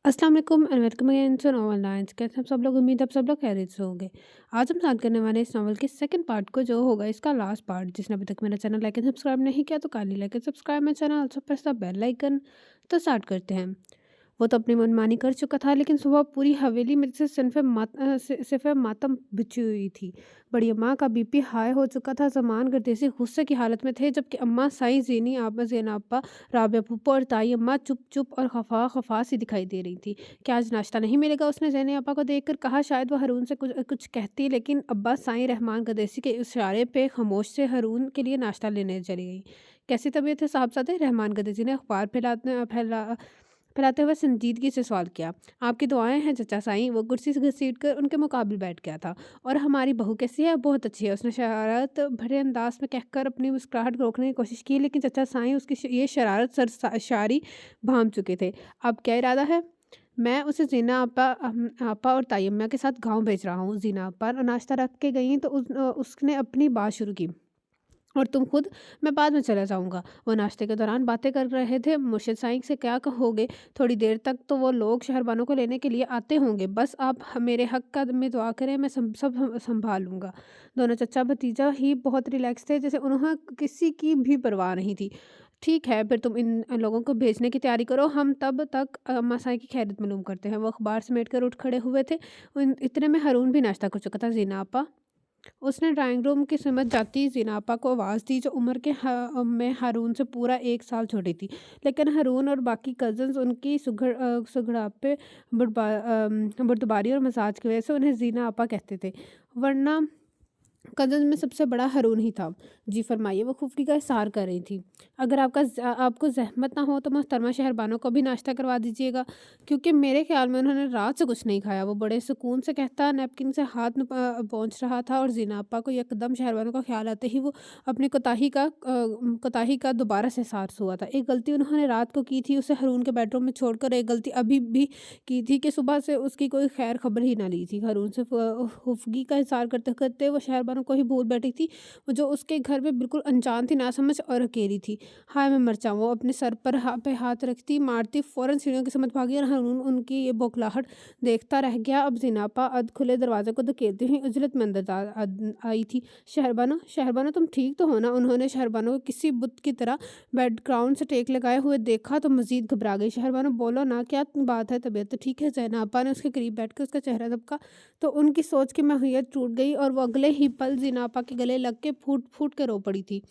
अस्सलाम वालेकुम and welcome again to novel lines. कैसे हैं सब लोग? उम्मीद है आप सब लोग खैरियत से होंगे। आज हम बात करने वाले हैं इस नॉवल के सेकंड पार्ट को, जो होगा इसका लास्ट पार्ट। जिसने अभी तक मेरा चैनल लाइक एंड सब्सक्राइब नहीं किया तो kindly like and subscribe my channel, also press the bell icon. तो स्टार्ट करते हैं। वो तो अपनी मनमानी कर चुका था, लेकिन सुबह पूरी हवेली में जैसे सिर्फ मातम बिछी हुई थी। बड़ी अम्मा का बीपी हाई हो चुका था। सामान गर्देसी गुस्से की हालत में थे, जबकि अम्मा साई जीनी आबा जैनापा राबिया फूफा और ताई अम्मा चुप चुप और खफा खफा सी दिखाई दे रही थी। क्या आज नाश्ता नहीं मिलेगा? उसने जैनी आपा को देखकर कहा। शायद वह हरून से कुछ कुछ कहती, लेकिन अब्बा साई रहमान गदेसी के इशारे पे खामोश से हरून के लिए नाश्ता लेने चली गई। कैसी तबीयत है साहबजादे? रहमान गदेसी ने अखबार फैलाते हुए संजीदगी से सवाल किया। आपकी दुआएं हैं चचा साईं। वो कुर्सी से घसीट कर उनके मुकाबले बैठ गया था। और हमारी बहू कैसी है? बहुत अच्छी है, उसने शरारत भरे अंदाज में कहकर अपनी मुस्कुराहट रोकने की कोशिश की, लेकिन चचा साईं उसकी ये शरारत शारी भांप चुके थे। अब क्या इरादा है? मैं उसे जीना आपा और ताई अम्मा के साथ गांव भेज रहा हूँ। जीना आपा नाश्ता रख के गई तो उसने अपनी बात शुरू की। और तुम खुद? मैं बाद में चला जाऊँगा। वो नाश्ते के दौरान बातें कर रहे थे। मुर्शिद साईं से क्या कहोगे? थोड़ी देर तक तो वो लोग शहरबानों को लेने के लिए आते होंगे। बस आप मेरे हक का में दुआ करें, मैं सब संभाल लूँगा। दोनों चचा भतीजा ही बहुत रिलैक्स थे, जैसे उन्हें किसी की भी परवाह नहीं थी। ठीक है, फिर तुम इन लोगों को भेजने की तैयारी करो, हम तब तक अम्मा साईं की खैरियत मालूम करते हैं। वो अखबार समेट कर उठ खड़े हुए थे। इतने में हारून भी नाश्ता कर चुका था। जीना आपा, उसने ड्राइंग रूम की सिमत जाती ज़ीनापा को आवाज़ दी, जो उम्र के में हारून से पूरा 1 साल छोटी थी। लेकिन हारून और बाकी कज़न्स उनकी सुघड़ापे, बुर्दबारी और मजाज की वजह से उन्हें ज़ीना आपा कहते थे, वरना कज़न्स में सबसे बड़ा हारून ही था। जी फरमाइए, वो खुफी का इज़हार कर रही थी। अगर आपको ज़हमत ना हो तो मोहतरमा शहरबानो को भी नाश्ता करवा दीजिएगा, क्योंकि मेरे ख़्याल में उन्होंने रात से कुछ नहीं खाया। वो बड़े सुकून से कहता नैपकिन से हाथ पोंछ रहा था, और ज़ीना अप्पा को यकदम शहरबानो का ख़्याल आते ही वो अपनी कोताही का दोबारा से एहसास हुआ था। एक गलती उन्होंने रात को की थी, उसे हारून के बेडरूम में छोड़कर। एक गलती अभी भी की थी कि सुबह से उसकी कोई खैर खबर ही ना ली थी। हारून से खुफगी का इज़हार करते करते वो शहरबानो को ही भूल बैठी थी, वो जो उसके घर में बिल्कुल अनजान थी, नासमझ और अकेली थी। हाय मैं मर जाऊँ! वो अपने सर पर पे हाथ रखती मारती फ़ौरन सीढ़ियों की समत भागी, और हारून उनकी ये बौखलाहट देखता रह गया। अब ज़ीनापा अध खुले दरवाजे को धकेलती हुई उजलत में अंदर आई थी। शहरबानो, शहरबानो तुम ठीक तो हो ना? उन्होंने शहरबानो को किसी बुत की तरह बैकग्राउंड से टेक लगाए हुए देखा तो मज़ीद घबरा गई। शहरबानो, बोलो ना, क्या बात है? तबीयत तो ठीक है? ज़ैनबा ने उसके करीब बैठ कर उसका चेहरा दबका तो उनकी सोच की माहियत टूट गई, और वो अगले ही पल ज़ीनापा के गले लग के फूट फूट के रो पड़ी थी।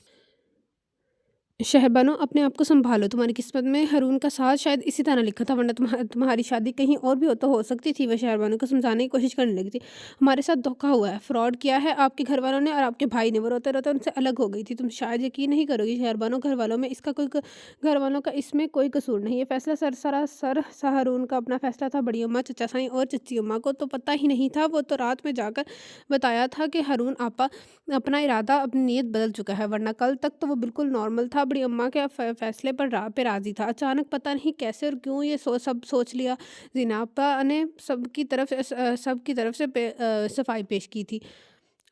शहरबानो, अपने आप को सँभालो, तुम्हारी किस्मत में हारून का साथ शायद इसी तरह लिखा था, वरना तुम्हारी शादी कहीं और भी हो सकती थी। वह शहरबानो को समझाने की कोशिश करने लगी थी। हमारे साथ धोखा हुआ है, फ्रॉड किया है आपके घरवालों ने और आपके भाई ने। वो रोते-रोते उनसे अलग हो गई थी। तुम शायद यकीन नहीं करोगी शहरबानो, घरवालों का इसमें कोई कसूर नहीं। ये फैसला सरासर हारून का अपना फैसला था। बड़ी अम्मा, चचा साईं और चच्ची अम्मा को तो पता ही नहीं था। वो तो रात में जाकर बताया था कि हारून आपा अपना इरादा, अपनी नीयत बदल चुका है, वरना कल तक तो वो बिल्कुल नॉर्मल था। बड़ी अम्मा के फैसले पर राज़ी था। अचानक पता नहीं कैसे और क्यों ये सब सोच लिया। ज़ीनापा ने सबकी तरफ से सफाई पेश की थी।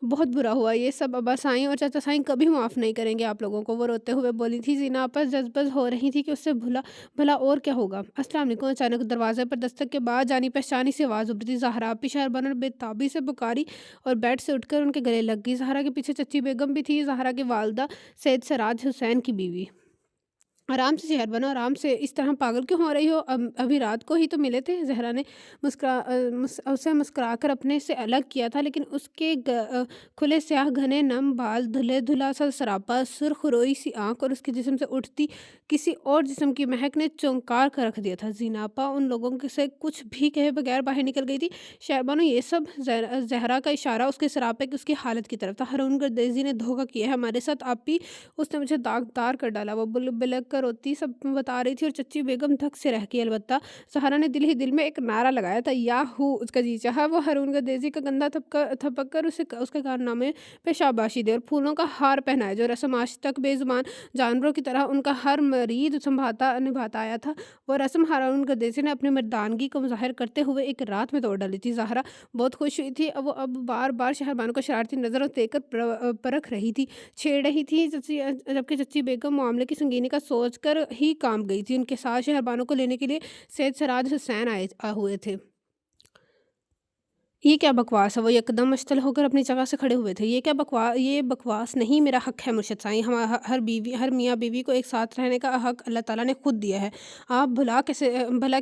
बहुत बुरा हुआ ये सब, अब्बा साईं और चाचा साईं कभी माफ़ नहीं करेंगे आप लोगों को। वो रोते हुए बोली थी। ज़ीनापा जज़्बज़ हो रही थी कि उससे भला और क्या होगा। अस्सलाम वालेकुम। अचानक दरवाज़े पर दस्तक के बाद जानी पहचानी सी आवाज़ उभरी थी। ज़हरा आपी, शहरबानो ने बेताबी से पुकारी और बेड से उठकर उनके गले लग गई। ज़हरा के पीछे चच्ची बेगम भी थी, ज़हरा की वालदा सैयद सराज हुसैन की बीवी। आराम से शहरबानो, आराम से, इस तरह पागल क्यों हो रही हो? अभी रात को ही तो मिले थे। ज़हरा ने उसे मुस्कुराकर अपने से अलग किया था, लेकिन उसके खुले स्याह घने नम बाल, धुला सा सरापा, सुर्ख रोई सी आंख और उसके जिस्म से उठती किसी और जिस्म की महक ने चौंकार कर रख दिया था। ज़ीनापा उन लोगों से कुछ भी कहे बगैर बाहर निकल गई थी। शहरबानो, ये सब ज़हरा का इशारा उसके सरापे की, उसकी हालत की तरफ था। हारून गर्देजी ने धोखा किया है हमारे साथ। आप ही, उसने मुझे दागदार कर डाला। वो बिलक कर रोती सब बता रही थी, और चच्ची बेगम धक से रह गई। अलबत्ता सहारा ने दिल ही दिल में एक नारा लगाया था, याहू! उसका जी चाहा वो हारून गर्देजी का गंदा थपक कर उसके कारनामे पे शाबाशी दे और फूलों का हार पहनाए, जो रस्म आज तक बेजुबान जानवरों की तरह उनका हर मरीद निभाता आया था। वो रस्म हारून गर्देजी ने अपनी मर्दानगी को ज़ाहिर करते हुए एक रात में तोड़ डाली थी। ज़हरा बहुत खुश हुई थी। वो अब बार बार शहरबानो को शरारती नज़रों देकर परख रही थी, छेड़ रही थी। जबकि चच्ची बेगम मामले की संगीनी का सोच कर ही काम गई थी। उनके साथ शहरबानो को लेने के लिए सैयद सिराज हुसैन हुए थे। ये क्या बकवास है? वो एकदम मुश्तल होकर अपनी जगह से खड़े हुए थे। ये बकवास नहीं, मेरा हक है मुर्शिद साईं। हर मियाँ बीवी को एक साथ रहने का हक अल्लाह ताला ने खुद दिया है। आप भला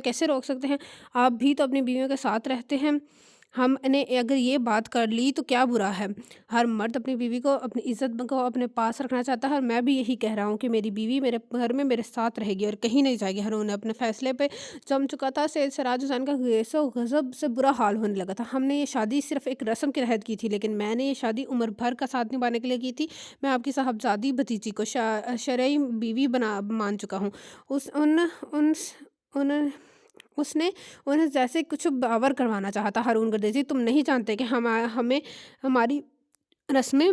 कैसे रोक सकते हैं? आप भी तो अपनी बीवियों के साथ रहते हैं। हमने अगर ये बात कर ली तो क्या बुरा है? हर मर्द अपनी बीवी को, अपनी इज़्ज़त को अपने पास रखना चाहता है, और मैं भी यही कह रहा हूँ कि मेरी बीवी मेरे घर में मेरे साथ रहेगी और कहीं नहीं जाएगी। हारून ने अपने फ़ैसले पे जम चुका था। सैयद सिराज हुसैन का गैसो गज़ब से बुरा हाल होने लगा था। हमने ये शादी सिर्फ़ एक रस्म के तहत की थी, लेकिन मैंने ये शादी उम्र भर का साथ निभाने के लिए की थी। मैं आपकी साहबज़ादी भतीजी को शरई बीवी बना मान चुका हूँ। उस उन उन उसने उन्हें जैसे कुछ बावर करवाना चाहा था। हारून गर्दैसी, तुम नहीं जानते कि हमें हमारी रस्में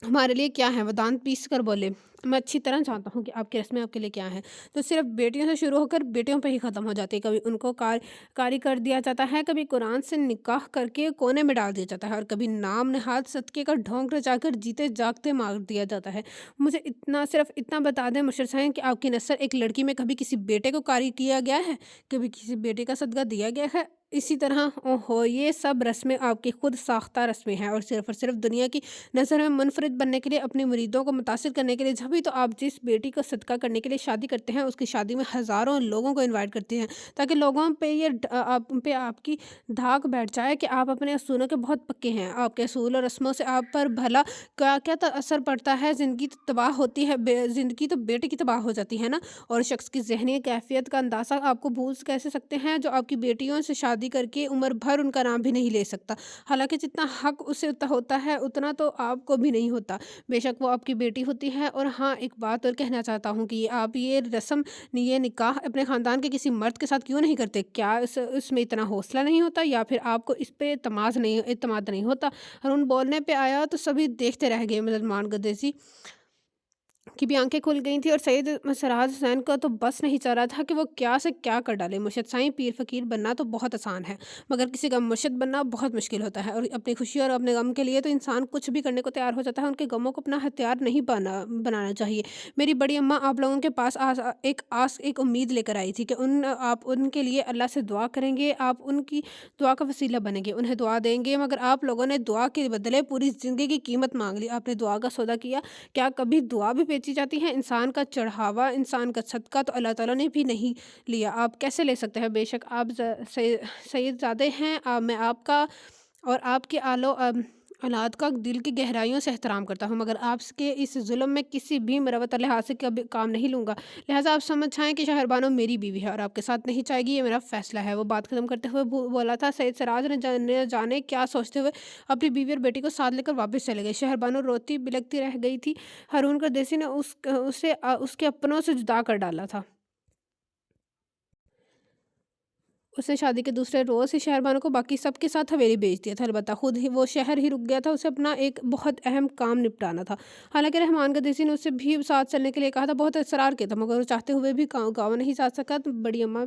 हमारे लिए क्या है? वो दाँत पीस कर बोले, मैं अच्छी तरह जानता हूँ कि आपकी रस्में आपके लिए क्या हैं। तो सिर्फ़ बेटियों से शुरू होकर बेटियों पे ही ख़त्म हो जाती है। कभी उनको कारी कर दिया जाता है, कभी कुरान से निकाह करके कोने में डाल दिया जाता है, और कभी नाम नेहाद सदक़े का ढोंग रचाकर जीते जागते मार दिया जाता है। मुझे सिर्फ़ इतना बता दें मुर्शिद साहिब, कि आपकी नस्ल एक लड़की में कभी किसी बेटे को कारी किया गया है? कभी किसी बेटे का सदका दिया गया है? इसी तरह ओहो! ये सब रस्में आपकी खुद साख्ता रस्में हैं, और सिर्फ़ दुनिया की नज़र में मुनफ़रिद बनने के लिए, अपने मुरीदों को मुतासिर करने के लिए। जभी तो आप जिस बेटी को सदका करने के लिए शादी करते हैं, उसकी शादी में हज़ारों लोगों को इनवाइट करते हैं, ताकि लोगों पे आप पे आपकी धाक बैठ जाए कि आप अपने असूलों के बहुत पक्के हैं। आपके असूल और रस्मों से आप पर भला क्या-क्या असर पड़ता है? ज़िंदगी तो तबाह होती है, ज़िंदगी तो बेटे की तबाह हो जाती है ना। और शख्स की ज़हनी कैफ़ियत का अंदाज़ा आपको भूल कैसे सकते हैं, जो आपकी बेटियों से शादी करके उम्र भर उनका नाम भी नहीं ले सकता। हालाँकि जितना हक उसे होता है, उतना तो आपको भी नहीं होता। बेशक वो आपकी बेटी होती है। और हाँ, एक बात और कहना चाहता हूँ कि आप ये रस्म, ये निकाह अपने ख़ानदान के किसी मर्द के साथ क्यों नहीं करते? क्या इसमें इतना हौसला नहीं होता, या फिर आपको इस पे एतमाद नहीं होता? हारून बोलने पे आया तो सभी देखते रह गए। मुसलमान गद्देसी की भी आंखें खुल गई थी, और सैयद सिराज हुसैन का तो बस नहीं चल रहा था कि वो क्या से क्या कर डाले। मुर्शिद साईं, पीर फ़कीर बनना तो बहुत आसान है, मगर किसी का मुर्शिद बनना बहुत मुश्किल होता है। और अपनी खुशी और अपने गम के लिए तो इंसान कुछ भी करने को तैयार हो जाता है। उनके गमों को अपना हथियार नहीं बनाना चाहिए। मेरी बड़ी अम्मा आप लोगों के पास एक उम्मीद लेकर आई थी कि आप उनके लिए अल्लाह से दुआ करेंगे, आप उनकी दुआ का वसीला बनेंगे, उन्हें दुआ देंगे। मगर आप लोगों ने दुआ के बदले पूरी ज़िंदगी की कीमत मांग ली। आपने दुआ का सौदा किया। क्या कभी दुआ भी बेची जाती है? इंसान का चढ़ावा, इंसान का सदका तो अल्लाह ताला ने भी नहीं लिया। आप कैसे ले सकते हैं? बेशक आप सैयदज़ादे हैं। मैं आपका और आपकी औलाद का दिल की गहराइयों से एहतराम करता हूँ, मगर आपके इस ज़ुल्म में किसी भी मरवत लिहाज से कभी काम नहीं लूँगा। लिहाजा आप समझ जाएँ कि शहरबानो मेरी बीवी है और आपके साथ नहीं जाएगी, ये मेरा फ़ैसला है। वो बात ख़त्म करते हुए बोला था। सैयद सिराज ने जाने क्या सोचते हुए अपनी बीवी और बेटी को साथ लेकर वापस चले गए। शहरबानो रोती बिलखती रह गई थी। हारून का ने उसके अपनों से जुदा कर डाला था। उसने शादी के दूसरे रोज़ ही शहरबानो को बाकी सबके साथ हवेली भेज दिया था। अलबत्ता खुद ही वो शहर ही रुक गया था। उसे अपना एक बहुत अहम काम निपटाना था। हालाँकि रहमान क़दीसी ने उससे भी साथ चलने के लिए कहा था, बहुत इसरार किया था, मगर वो चाहते हुए भी गाँव नहीं जा सका। तो बड़ी अम्मा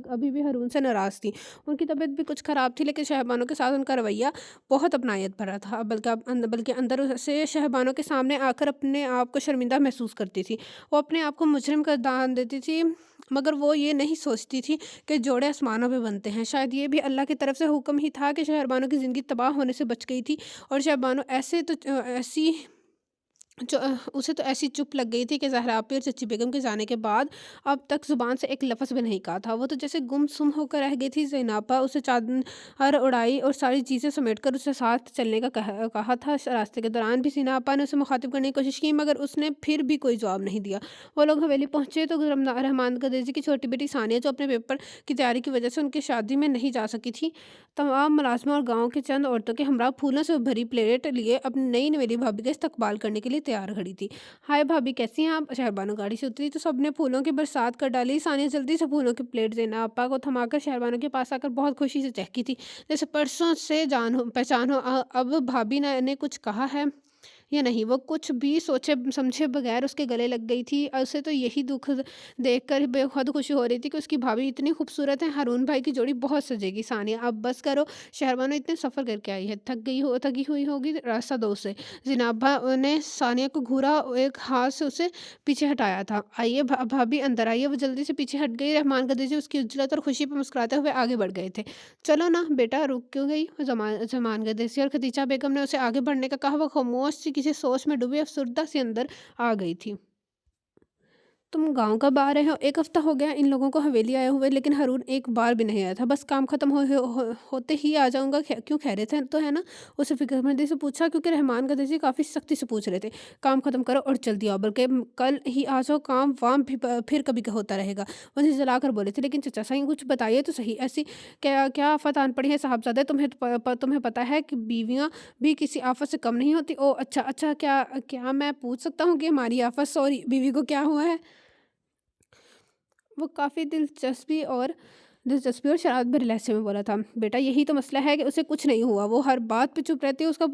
अभी भी हारून से नाराज़ थी। उनकी तबीयत भी कुछ ख़राब थी, लेकिन शहरबानो के साथ उनका रवैया बहुत अपनायत भरा था। बल्कि अंदर से शहरबानो के सामने आकर अपने आप को शर्मिंदा महसूस करती थी। वो अपने आप को मुजरिम का दान देती थी, मगर वो ये नहीं सोचती थी कि जोड़े आसमानों पे बनते हैं। शायद ये भी अल्लाह की तरफ से हुक्म ही था कि शहरबानो की ज़िंदगी तबाह होने से बच गई थी। और शहरबानो उसे तो ऐसी चुप लग गई थी कि ज़हरा आपी और चच्ची बेगम के जाने के बाद अब तक ज़ुबान से एक लफ्ज़ भी नहीं कहा था। वो तो जैसे गुमसुम होकर रह गई थी। ज़ैनबा उसे चादर उड़ाई और सारी चीज़ें समेटकर उससे साथ चलने का कहा था। रास्ते के दौरान भी सीना ने उसे मुखातिब करने की कोशिश की, मगर उसने फिर भी कोई जवाब नहीं दिया। वो लोग हवेली पहुँचे तो रहमान क़दीसी की छोटी बेटी सानिया, जो अपने पेपर की तैयारी की वजह से उनकी शादी में नहीं जा सकी थी, तमाम मुलाज़िमों और गाँव के चंद औरतों के हमरा फूलों से भरी प्लेट लिए अपनी नई नवेली भाभी का इस्तकबाल करने के लिए तैयार खड़ी थी। हाय भाभी, कैसी हैं आप? शहरबानो गाड़ी से उतरी तो सबने फूलों की बरसात कर डाली। सानिया जल्दी से फूलों की प्लेट ज़ैनब आपा को थमाकर शहरबानो के पास आकर बहुत खुशी से चहकी थी, जैसे परसों से पहचान हो। अब भाभी ने कुछ कहा है? या नहीं। वो कुछ भी सोचे समझे बगैर उसके गले लग गई थी और उसे तो यही दुःख देखकर बेहद खुशी हो रही थी कि उसकी भाभी इतनी खूबसूरत है, हारून भाई की जोड़ी बहुत सजेगी। सानिया, अब बस करो, शहरबानो इतने सफ़र करके आई है, थकी हुई होगी, रास्ता दो उसे। ज़िनाबा ने सानिया को घूरा, एक हाथ से उसे पीछे हटाया था। आइए भाभी अंदर आइए। वो जल्दी से पीछे हट गई। रहमान गदे जी उसकी उज्जलत और खुशी पे मुस्कुराते हुए आगे बढ़ गए थे। चलो ना बेटा, रुक क्यों गई? ज़मान गदे और खदीजा बेगम ने उसे आगे बढ़ने का कहा। वो खामोश सी किसी सोच में डूबी अफ़सुर्दा सी अंदर आ गई थी। तुम गाँव कब आ रहे हो? 1 हफ़्ता हो गया इन लोगों को हवेली आए हुए, लेकिन हारून एक बार भी नहीं आया था। बस काम ख़त्म होते ही आ जाऊँगा। क्यों, खैरियत है तो है ना? उसने फ़िक्रमंदी से पूछा, क्योंकि रहमान गदे काफ़ी सख्ती से पूछ रहे थे। काम ख़त्म करो और जल्दी आओ, बल्कि कल ही आ जाओ, काम-वाम भी फिर कभी होता रहेगा। वो झिझलाकर बोले थे, लेकिन चचा साईं कुछ बताइए तो सही, ऐसी क्या क्या आफ़त आन पड़ी है साहबज़ादे? तुम्हें पता है कि बीवियाँ भी किसी आफ़त से कम नहीं होती। ओह! अच्छा, अच्छा, क्या क्या मैं पूछ सकता हूँ कि हमारी आफ़त, सॉरी, बीवी को क्या हुआ है? वो काफ़ी दिलचस्पी और शरारत भरे लहजे में बोला था, बेटा यही तो मसला है कि उसे कुछ नहीं हुआ। वो हर बात पे चुप रहती है। उसका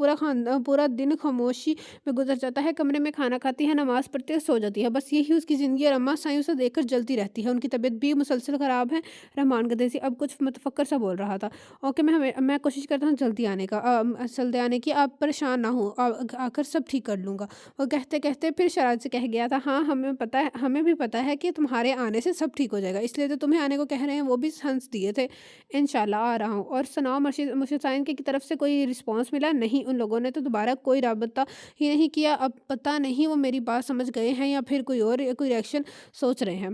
पूरा दिन खामोशी में गुजर जाता है। कमरे में खाना खाती है, नमाज़ पढ़ती है, सो जाती है। बस यही उसकी ज़िंदगी। और अम्मा साईं उसे देखकर जलती रहती है। उनकी तबीयत भी मुसलसल ख़राब है। रहमान गदेसी अब कुछ मुतफक्कर सा बोल रहा था। ओके, मैं कोशिश करता हूँ जल्दी आने की। आप परेशान ना हो, आकर सब ठीक कर लूँगा। और कहते-कहते फिर शरारत से कह गया था, हाँ, हमें भी पता है कि तुम्हारे आने से सब ठीक हो जाएगा, इसलिए तो तुम्हें आने को कह रहे हैं। वो भी हँस दिए थे। इंशाल्लाह आ रहा हूँ। और सुनाओ, मुर्शिद साइन की तरफ से कोई रिस्पॉन्स मिला? नहीं, उन लोगों ने तो दोबारा कोई राब्ता ही नहीं किया। अब पता नहीं वो मेरी बात समझ गए हैं या फिर कोई रिएक्शन सोच रहे हैं।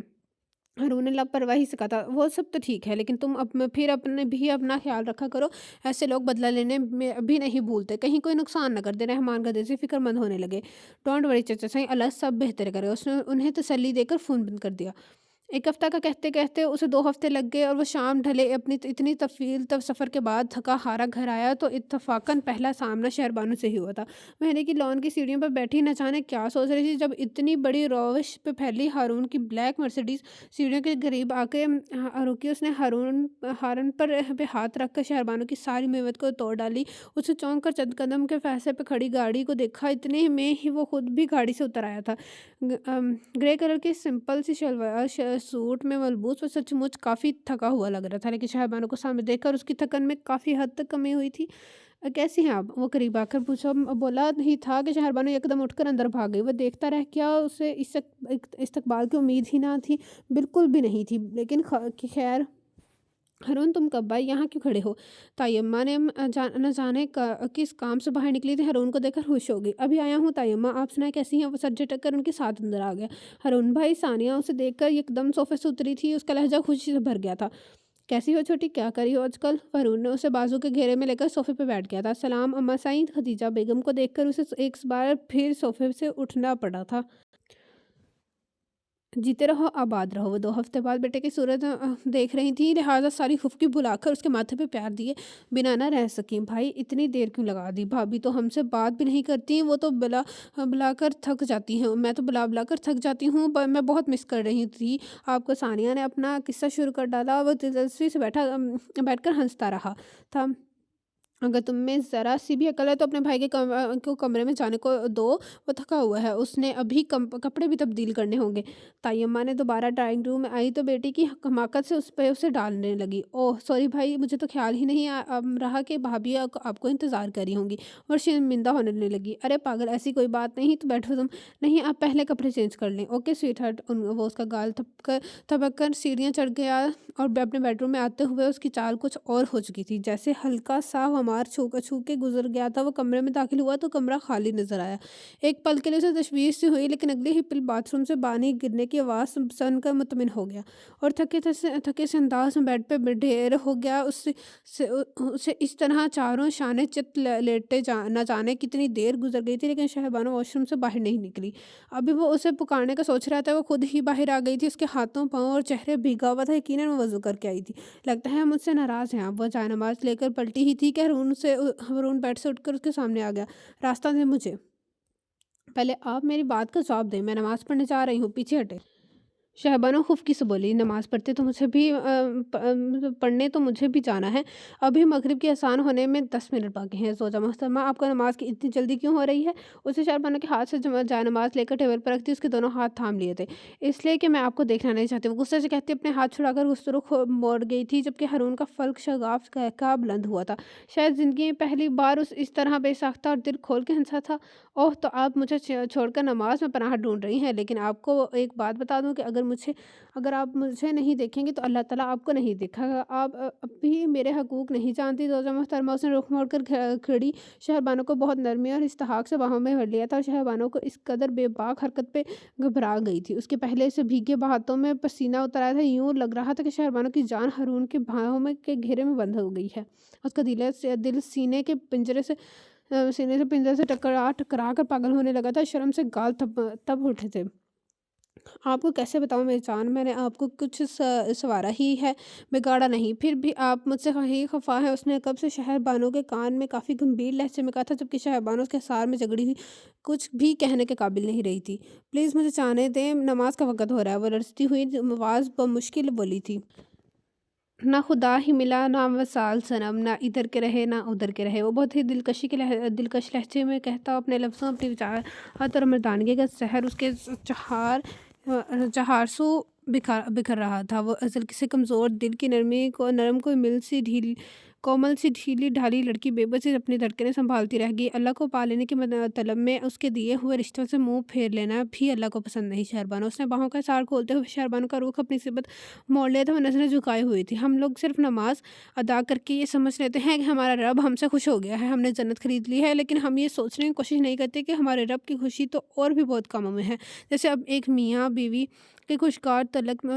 हारून ने लापरवाही से कहा था, वो सब तो ठीक है, लेकिन तुम फिर अपना ख्याल रखा करो। ऐसे लोग बदला लेने में भी नहीं भूलते, कहीं कोई नुकसान न कर दे। रहमान गदे से फिक्रमंद होने लगे। डोंट वरी चचा साईं, अल्लाह सब बेहतर करे। उसने उन्हें तसल्ली देकर फ़ोन बंद कर दिया। 1 हफ्ता का कहते-कहते उसे 2 हफ्ते लग गए और वो शाम ढले अपनी इतनी तफ़ील तब सफ़र के बाद थका-हारा घर आया तो इत्तफ़ाक़न पहला सामना शहरबानो से ही हुआ था। महल की लॉन की सीढ़ियों पर बैठी न जाने क्या सोच रही थी, जब इतनी बड़ी रोशनी पे फैली हारून की ब्लैक मर्सिडीज़ सीढ़ियों के करीब आके रुकी। उसने हारून पे हाथ रखकर शहरबानो की सारी मेहनत को तोड़ डाली। उसे चौंक कर चंद कदम के फ़ासले पे खड़ी गाड़ी को देखा। इतने में ही वो खुद भी गाड़ी से उतर आया था। ग्रे कलर की सिंपल सी शलवार सूट में मलबूस वो सचमुच काफ़ी थका हुआ लग रहा था, लेकिन शहरबानो को सामने देखकर उसकी थकन में काफ़ी हद तक कमी हुई थी। कैसी हैं आप? वो करीब आकर पूछा। बोला नहीं था कि शहरबानो एकदम उठकर अंदर भाग गई। वो देखता रह गया। उसे इस्तकबाल की उम्मीद ही ना थी, बिल्कुल भी नहीं थी। लेकिन खैर, हारून तुम कब आए? यहाँ क्यों खड़े हो? तायम्मा ने न जाने किस काम से बाहर निकली थी। हारून को देखकर खुश हो गई। अभी आया हूँ तायम्मा, आप सुनाए कैसी हैं? वो सर झटक कर उनके साथ अंदर आ गया। हारून भाई, सानिया उसे देखकर एकदम सोफे से उतरी थी। उसका लहजा खुशी से भर गया था। कैसी हो छोटी, क्या करी हो आजकल? हारून ने उसे बाजू के घेरे में लेकर सोफे पे बैठ गया था। सलाम अम्मा साईं। खदीजा बेगम को देखकर उसे एक बार फिर सोफे से उठना पड़ा था। जीते रहो, आबाद रहो। वो 2 हफ्ते बाद बेटे की सूरत देख रही थी, लिहाजा सारी खुफकी बुलाकर उसके माथे पे प्यार दिए बिना ना रह सकी। भाई इतनी देर क्यों लगा दी? भाभी तो हमसे बात भी नहीं करती, वो तो बुलाकर थक जाती हैं। मैं तो बुला कर थक जाती हूँ, पर मैं बहुत मिस कर रही थी आपको। सानिया ने अपना किस्सा शुरू कर डाला। वो दिलचस्पी से बैठकर हंसता रहा था। अगर तुम में ज़रा सी भी अकल है तो अपने भाई को कमरे में जाने को दो। वो थका हुआ है, उसने अभी कपड़े भी तब्दील करने होंगे। ताई अम्मा ने दोबारा ड्राइंग रूम में आई तो बेटी की हमाकत से उस पे उसे डालने लगी। ओह सॉरी भाई, मुझे तो ख्याल ही नहीं रहा कि भाभी आपको इंतज़ार कर रही होंगी। और शर्मिंदा होने लगी। अरे पागल, ऐसी कोई बात नहीं, तो बैठो तुम। नहीं, आप पहले कपड़े चेंज कर लें। Okay sweet heart. वो उसका गाल थपक कर सीढ़ियाँ चढ़ गया और अपने बेडरूम में आते हुए उसकी चाल कुछ और हो चुकी थी, जैसे हल्का सा हमार छू के गुजर गया था। वो कमरे में दाखिल हुआ तो कमरा खाली नजर आया। एक पल के लिए उसे तशवीश सी हुई, लेकिन अगले ही पल बाथरूम से पानी गिरने की आवाज़ सुनकर मुतमिन हो गया और थके से अंदाज में बेड पे ढेर हो गया। उसे इस तरह चारों शाने चित लेटे न जाने कितनी देर गुजर गई थी, लेकिन शहबानो वॉशरूम से बाहर नहीं निकली। अभी वो उसे पुकारने का सोच रहा था, वो खुद ही बाहर आ गई थी। उसके हाथों पाँव और चेहरे भीगा हुआ था। यकीनन वो वज़ू करके आई थी। लगता है मुझसे नाराज़ हैं आप। वो जायनमाज़ लेकर पलटी ही थी कि हारून बेड से उठकर उसके सामने आ गया। रास्ता दें मुझे। पहले आप मेरी बात का जवाब दें। मैं नमाज़ पढ़ने जा रही हूँ, पीछे हटें। शहबानो खुफ़की से बोली, नमाज़ पढ़ते तो मुझे भी मतलब पढ़ने तो मुझे भी जाना है। अभी मगरिब की अज़ान होने में 10 मिनट बाकी हैं। ज़ोजा मोहतरमा, आपको नमाज़ की इतनी जल्दी क्यों हो रही है? उसे शहबानो के हाथ से जायनमाज़ लेकर टेबल पर रखती उसके दोनों हाथ थाम लिए थे। इसलिए कि मैं आपको देखना नहीं चाहती। वो गुस्से से कहती अपने हाथ छुड़ाकर उस तरफ मोड़ गई थी, जबकि हारून का फ़ल्क शगाफ़ का बुलंद हुआ था। शायद ज़िंदगी में पहली बार उस इस तरह बेसाख्ता और दिल खोल के हँसा था। ओह! तो आप मुझे छोड़कर नमाज़ में पनाह ढूँढ रही हैं, लेकिन आपको एक बात बता दूँ कि अगर आप मुझे नहीं देखेंगी तो अल्लाह ताला आपको नहीं देखेगा। आप अब भी मेरे हकूक़ नहीं जानती। ज़ोजा मोहतरमा उसने रुख मोड़कर खड़ी शहरबानो को बहुत नरमी और इस्तहाक से बाहों में भर लिया था। शहरबानो को इस कदर बेबाक हरकत पे घबरा गई थी। उसके पहले से भीगे हाथों में पसीना उतर आया था। यूँ लग रहा था कि शहरबानो की जान हारून के बाहों में के घेरे में बंद हो गई है। उसका दिल सीने से पिंजरे से टकरा टकरा कर पागल होने लगा था। शर्म से गाल तब तब उठे थे। आपको कैसे बताऊँ मेरी जान, मैंने आपको कुछ संवारा ही है, बिगाड़ा नहीं। फिर भी आप मुझसे ही ख़फ़ा हैं। उसने कब से शहरबानो के कान में काफ़ी गंभीर लहज़े में कहा था, जबकि शहरबानो उसके सार में जकड़ी हुई कुछ भी कहने के काबिल नहीं रही थी। प्लीज़ मुझे जाने दें, नमाज़ का वक़्त हो रहा है। वो लरज़ती हुई आवाज़ बमुश्किल बोली थी। ना खुदा ही मिला, ना वसाल सनम, ना इधर के रहे, ना उधर के रहे। वो बहुत ही दिलकश लहज़े में कहता अपने लफ्ज़ों, अपनी वजाहत और मर्दानगी का सहर उसके चहारसू बिखर रहा था। वो अज़ल से कमज़ोर दिल की नरमी को नरम कोमल सी ढीली ढाली लड़की बेबसी अपनी धड़कनें संभालती रह गई। अल्लाह को पा लेने की तलब में उसके दिए हुए रिश्तों से मुंह फेर लेना भी अल्लाह को पसंद नहीं। शहरबानो, उसने बाहों का सार खोलते हुए शहरबानो का रुख अपनी सिबत मोड़ लिया था। वो नज़रें झुकाई हुई थी। हम लोग सिर्फ नमाज अदा करके ये समझ लेते हैं कि हमारा रब हमसे खुश हो गया है, हमने जन्नत खरीद ली है, लेकिन हम ये सोचने की कोशिश नहीं करते कि हमारे रब की खुशी तो और भी बहुत कामों में है। जैसे अब एक मियाँ बीवी के खुशगवार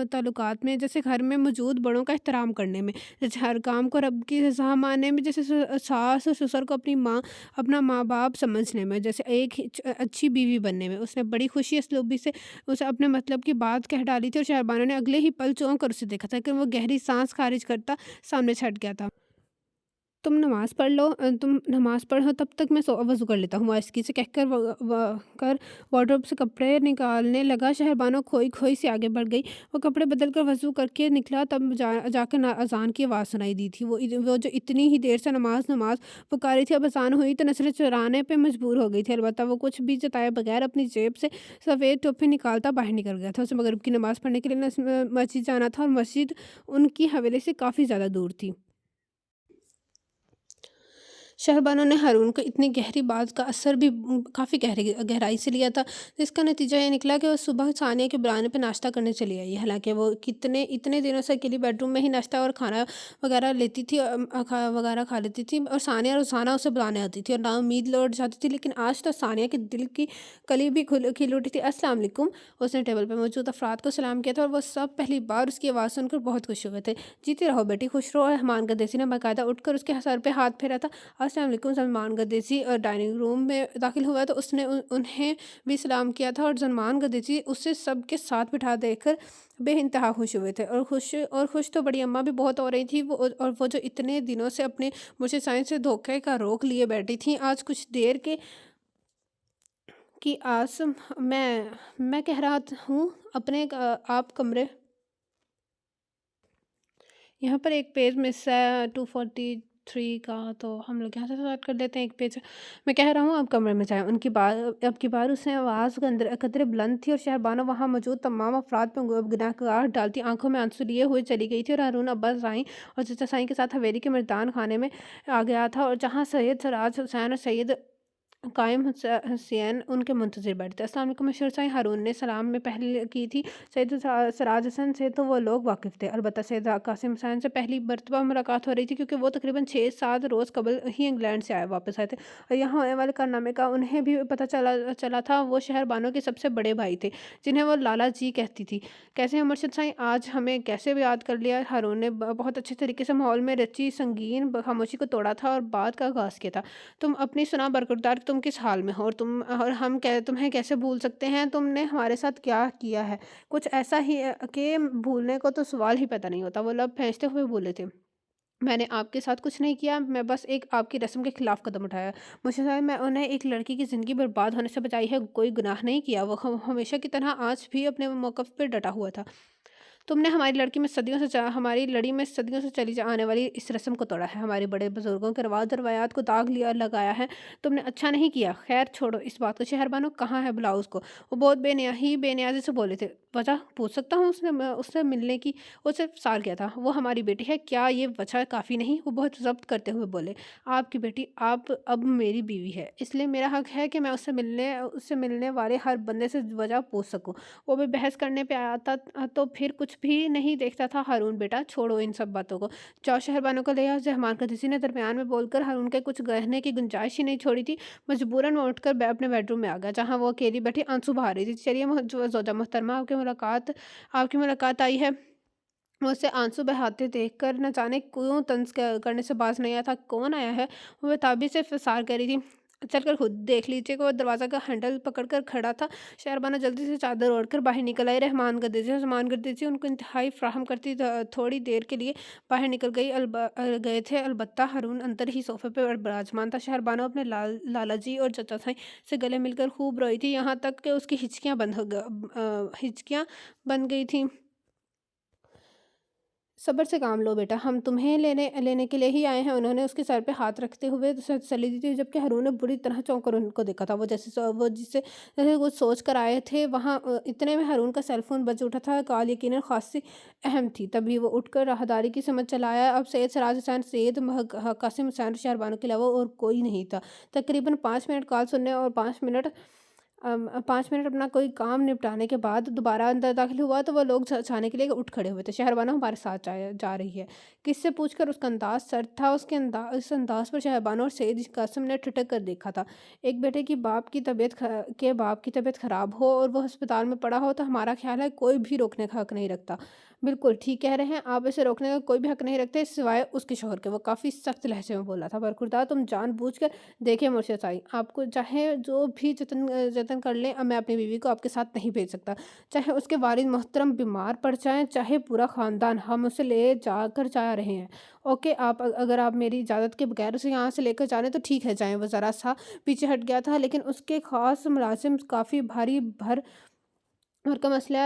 ताल्लुकात में, जैसे घर में मौजूद बड़ों का एहतराम करने में, जैसे हर काम को रब की रज़ा मानने में, जैसे सास और ससुर को अपना माँ बाप समझने में, जैसे एक अच्छी बीवी बनने में। उसने बड़ी खुशी असलूबी से उसे अपने मतलब की बात कह डाली थी और शहरबानो ने अगले ही पल चौंक कर उसे देखा था कि वो गहरी सांस खारिज करता सामने से हट गया था। तुम नमाज़ पढ़ो, तब तक मैं वज़ू कर लेता हूँ। वाइस्की से कहकर वार्डरोब से कपड़े निकालने लगा। शहरबानो खोई-खोई से आगे बढ़ गई। वो कपड़े बदल कर वज़ू करके निकला, तब जाकर अज़ान की आवाज़ सुनाई दी थी। वो जो इतनी ही देर से नमाज़ पुकारी थी, अब अज़ान हुई तो नज़रें चुराने पे मजबूर हो गई थी। अलबत्ता वो कुछ भी जताए बगैर अपनी जेब से सफ़ेद टोपी निकालता बाहर निकल गया था। उसे मगरिब की नमाज़ पढ़ने के लिए मस्जिद जाना था और मस्जिद उनकी हवेली से काफ़ी ज़्यादा दूर थी। शहरबानो ने हारून को इतनी गहरी बात का असर भी काफ़ी गहराई से लिया था, जिसका नतीजा ये निकला कि वो सुबह सानिया के बुलाने पे नाश्ता करने चली आई। हालाँकि वो कितने इतने दिनों से अकेली बेडरूम में ही नाश्ता और खाना वगैरह लेती थी, खा लेती थी, और सानिया रोज़ाना उसे बुलाने आती थी और नाउम्मीद लौट जाती थी। लेकिन आज तो सानिया के दिल की कली भी खिल उठी थी। अस्सलाम वालेकुम। उसने टेबल पर मौजूद अफराद को सलाम किया था और वो सब पहली बार उसकी आवाज़ सुनकर बहुत खुश हुए थे। जीती रहो बेटी, खुश रहो। रहमान गद्देसी ने बाकायदा उठकर उसके सर पे हाथ फेरा था। अस्सलाम वालेकुम। सलमान गद्देसी डाइनिंग रूम में दाखिल हुआ तो उसने उन्हें भी सलाम किया था और सलमान गद्देसी उसे सबके साथ बिठा देकर बेइंतहा खुश हुए थे। और खुश तो बड़ी अम्मा भी बहुत हो रही थी। वो जो इतने दिनों से अपने मुझे साइंस से धोखे का रोक लिए बैठी थी, आज कुछ देर के की आस मैं कह रहा हूँ अपने आप कमरे। यहाँ पर एक पेज मिस है 243 का, तो हम लोग यहाँ से स्टार्ट कर देते हैं। एक पेज मैं कह रहा हूँ, आप कमरे में जाएँ। उनकी बात अब की बार उसने आवाज़ कदरे बुलंद थी और शहरबानो वहाँ मौजूद तमाम अफराद पर गुनाहगार डालती आंखों में आंसू लिए हुए चली गई थी। और हारून अब्बास साईं और चचा साईं के साथ हवेली के मैदान खाने में आ गया था, और जहाँ सैयद सराज हुसैन और सैयद कायम हुसैन उनके मुंतज़िर बैठे थे। अस्सलाम वालेकुम मशहूर साईं, हारून ने सलाम में पहल की थी। सैयद सराज हसन से तो वो लोग वाकिफ़ थे। अलबत्ता सैयद कासिम हुसैन से पहली मरतबा मुलाकात हो रही थी, क्योंकि वो तकरीबन 6-7 रोज़ कबल ही इंग्लैंड से वापस आए थे और यहाँ होने वाले कारनामे का उन्हें भी पता चला था। वो शहरबानो के सबसे बड़े भाई थे, जिन्हें वो लाला जी कहती थी। कैसे हैं मुर्शिद साईं, आज हमें कैसे याद कर लिया? हारून ने बहुत अच्छे तरीके से माहौल में रची संगीन खामोशी को तोड़ा था और बात का आगाज़ किया था। तुम अपनी सुना बरखुरदार, तुम किस हाल में हो? और हम तुम्हें कैसे भूल सकते हैं? तुमने हमारे साथ क्या किया है? कुछ ऐसा ही कि भूलने को तो सवाल ही पैदा नहीं होता। वो लब खींचते हुए बोले थे। میں نے آپ کے ساتھ کچھ نہیں کیا، میں بس ایک آپ کی رسم کے خلاف قدم اٹھایا۔ مجھے لگا میں انہیں ایک لڑکی کی زندگی برباد ہونے سے بچائی ہے، کوئی گناہ نہیں کیا۔ وہ ہمیشہ کی طرح آج بھی اپنے موقف پہ ڈٹا ہوا تھا۔ تم نے ہماری لڑی میں صدیوں سے چلی آنے والی اس رسم کو توڑا ہے، ہمارے بڑے بزرگوں کے رواج اور روایات کو داغ لگایا ہے۔ تم نے اچھا نہیں کیا۔ خیر چھوڑو اس بات کو، شہر بانو کہاں ہے بلاؤ اس کو۔ وہ بہت بے نیازی سے بولے تھے۔ وجہ پوچھ سکتا ہوں اس سے ملنے کی؟ اسے سال کیا تھا؟ وہ ہماری بیٹی ہے، کیا یہ وجہ کافی نہیں؟ وہ بہت ضبط کرتے ہوئے بولے۔ آپ کی بیٹی، آپ اب میری بیوی ہے، اس لیے میرا حق ہے کہ میں اس سے ملنے والے ہر بندے سے وجہ پوچھ سکوں۔ وہ بھی بحث کرنے پہ آتا تو پھر کچھ بھی نہیں دیکھتا تھا۔ ہارون بیٹا چھوڑو ان سب باتوں کو، جاؤ شہر بانو کو لے آؤ۔ زحمان قدیسی نے درمیان میں بول کر ہارون کے کچھ کہنے کی گنجائش ہی نہیں چھوڑی تھی۔ مجبوراً وہ اٹھ کر اپنے بیڈ روم میں آ گیا، جہاں وہ اکیلی بیٹھی آنسو بہا رہی تھی۔ چلیے زوجہ محترمہ، آپ کی ملاقات آئی ہے۔ وہ اسے آنسو بہاتے دیکھ کر نہ جانے کیوں طنز کرنے سے باز نہیں آیا تھا۔ کون آیا ہے؟ وہ بےتابی سے فسار کر رہی تھی۔ چل کر خود دیکھ لیجیے کہ وہ دروازہ کا ہینڈل پکڑ کر کھڑا تھا۔ شہربانو جلدی سے چادر اوڑھ کر باہر نکل آئی۔ رحمان گدیجی ان کو انتہائی فراہم کرتی تھوڑی دیر کے لیے باہر نکل گئے تھے، البتہ ہارون اندر ہی صوفے پہ براجمان تھا۔ شہربانو اپنے لالا جی اور چچا سائی سے گلے مل کر خوب روئی تھی، یہاں تک کہ اس کی ہچکیاں بند گئی تھیں۔ صبر سے کام لو بیٹا، ہم تمہیں لینے کے لیے ہی آئے ہیں، انہوں نے اس کے سر پہ ہاتھ رکھتے ہوئے تسلی دی تھی، جبکہ ہارون نے بری طرح چونک کر ان کو دیکھا تھا۔ وہ جسے کچھ سوچ کر آئے تھے، وہاں اتنے میں ہارون کا سیل فون بج اٹھا تھا۔ کال یقیناً خاصی اہم تھی، تبھی وہ اٹھ کر راہداری کی سمت چلایا۔ اب سید سراج حسین، سید قاسم حسین شہربانو کے علاوہ اور کوئی نہیں تھا۔ تقریباً 5 منٹ کال سننے اور 5 منٹ اپنا کوئی کام نپٹانے کے بعد دوبارہ اندر داخل ہوا تو وہ لوگ جانے کے لیے اٹھ کھڑے ہوئے تھے۔ شہربانو ہمارے ساتھ جا رہی ہے، کس سے پوچھ کر اس کا انداز سرد تھا۔ اس انداز پر شہربانو اور سید قاسم نے ٹھٹک کر دیکھا تھا۔ ایک بیٹے کی باپ کی طبیعت خراب ہو اور وہ ہسپتال میں پڑا ہو تو ہمارا خیال ہے کوئی بھی روکنے کا حق نہیں رکھتا۔ بالکل ٹھیک کہہ رہے ہیں آپ، اسے روکنے کا کوئی بھی حق نہیں رکھتے سوائے اس کے شوہر کے، وہ کافی سخت لہجے میں بولا تھا۔ برخوردار تم جان بوجھ کر دیکھیں مرشد سائی، آپ کو چاہے جو بھی جتن کر لیں، میں اپنی بیوی کو آپ کے ساتھ نہیں بھیج سکتا، چاہے اس کے والد محترم بیمار پڑ جائیں، چاہے پورا خاندان، ہم اسے لے جا رہے ہیں۔ اوکے، اگر آپ میری اجازت کے بغیر اسے یہاں سے لے کر جانے تو ٹھیک ہے جائیں۔ وہ ذرا سا پیچھے ہٹ گیا تھا، لیکن اس کے خاص ملازم کافی بھاری کا مسئلہ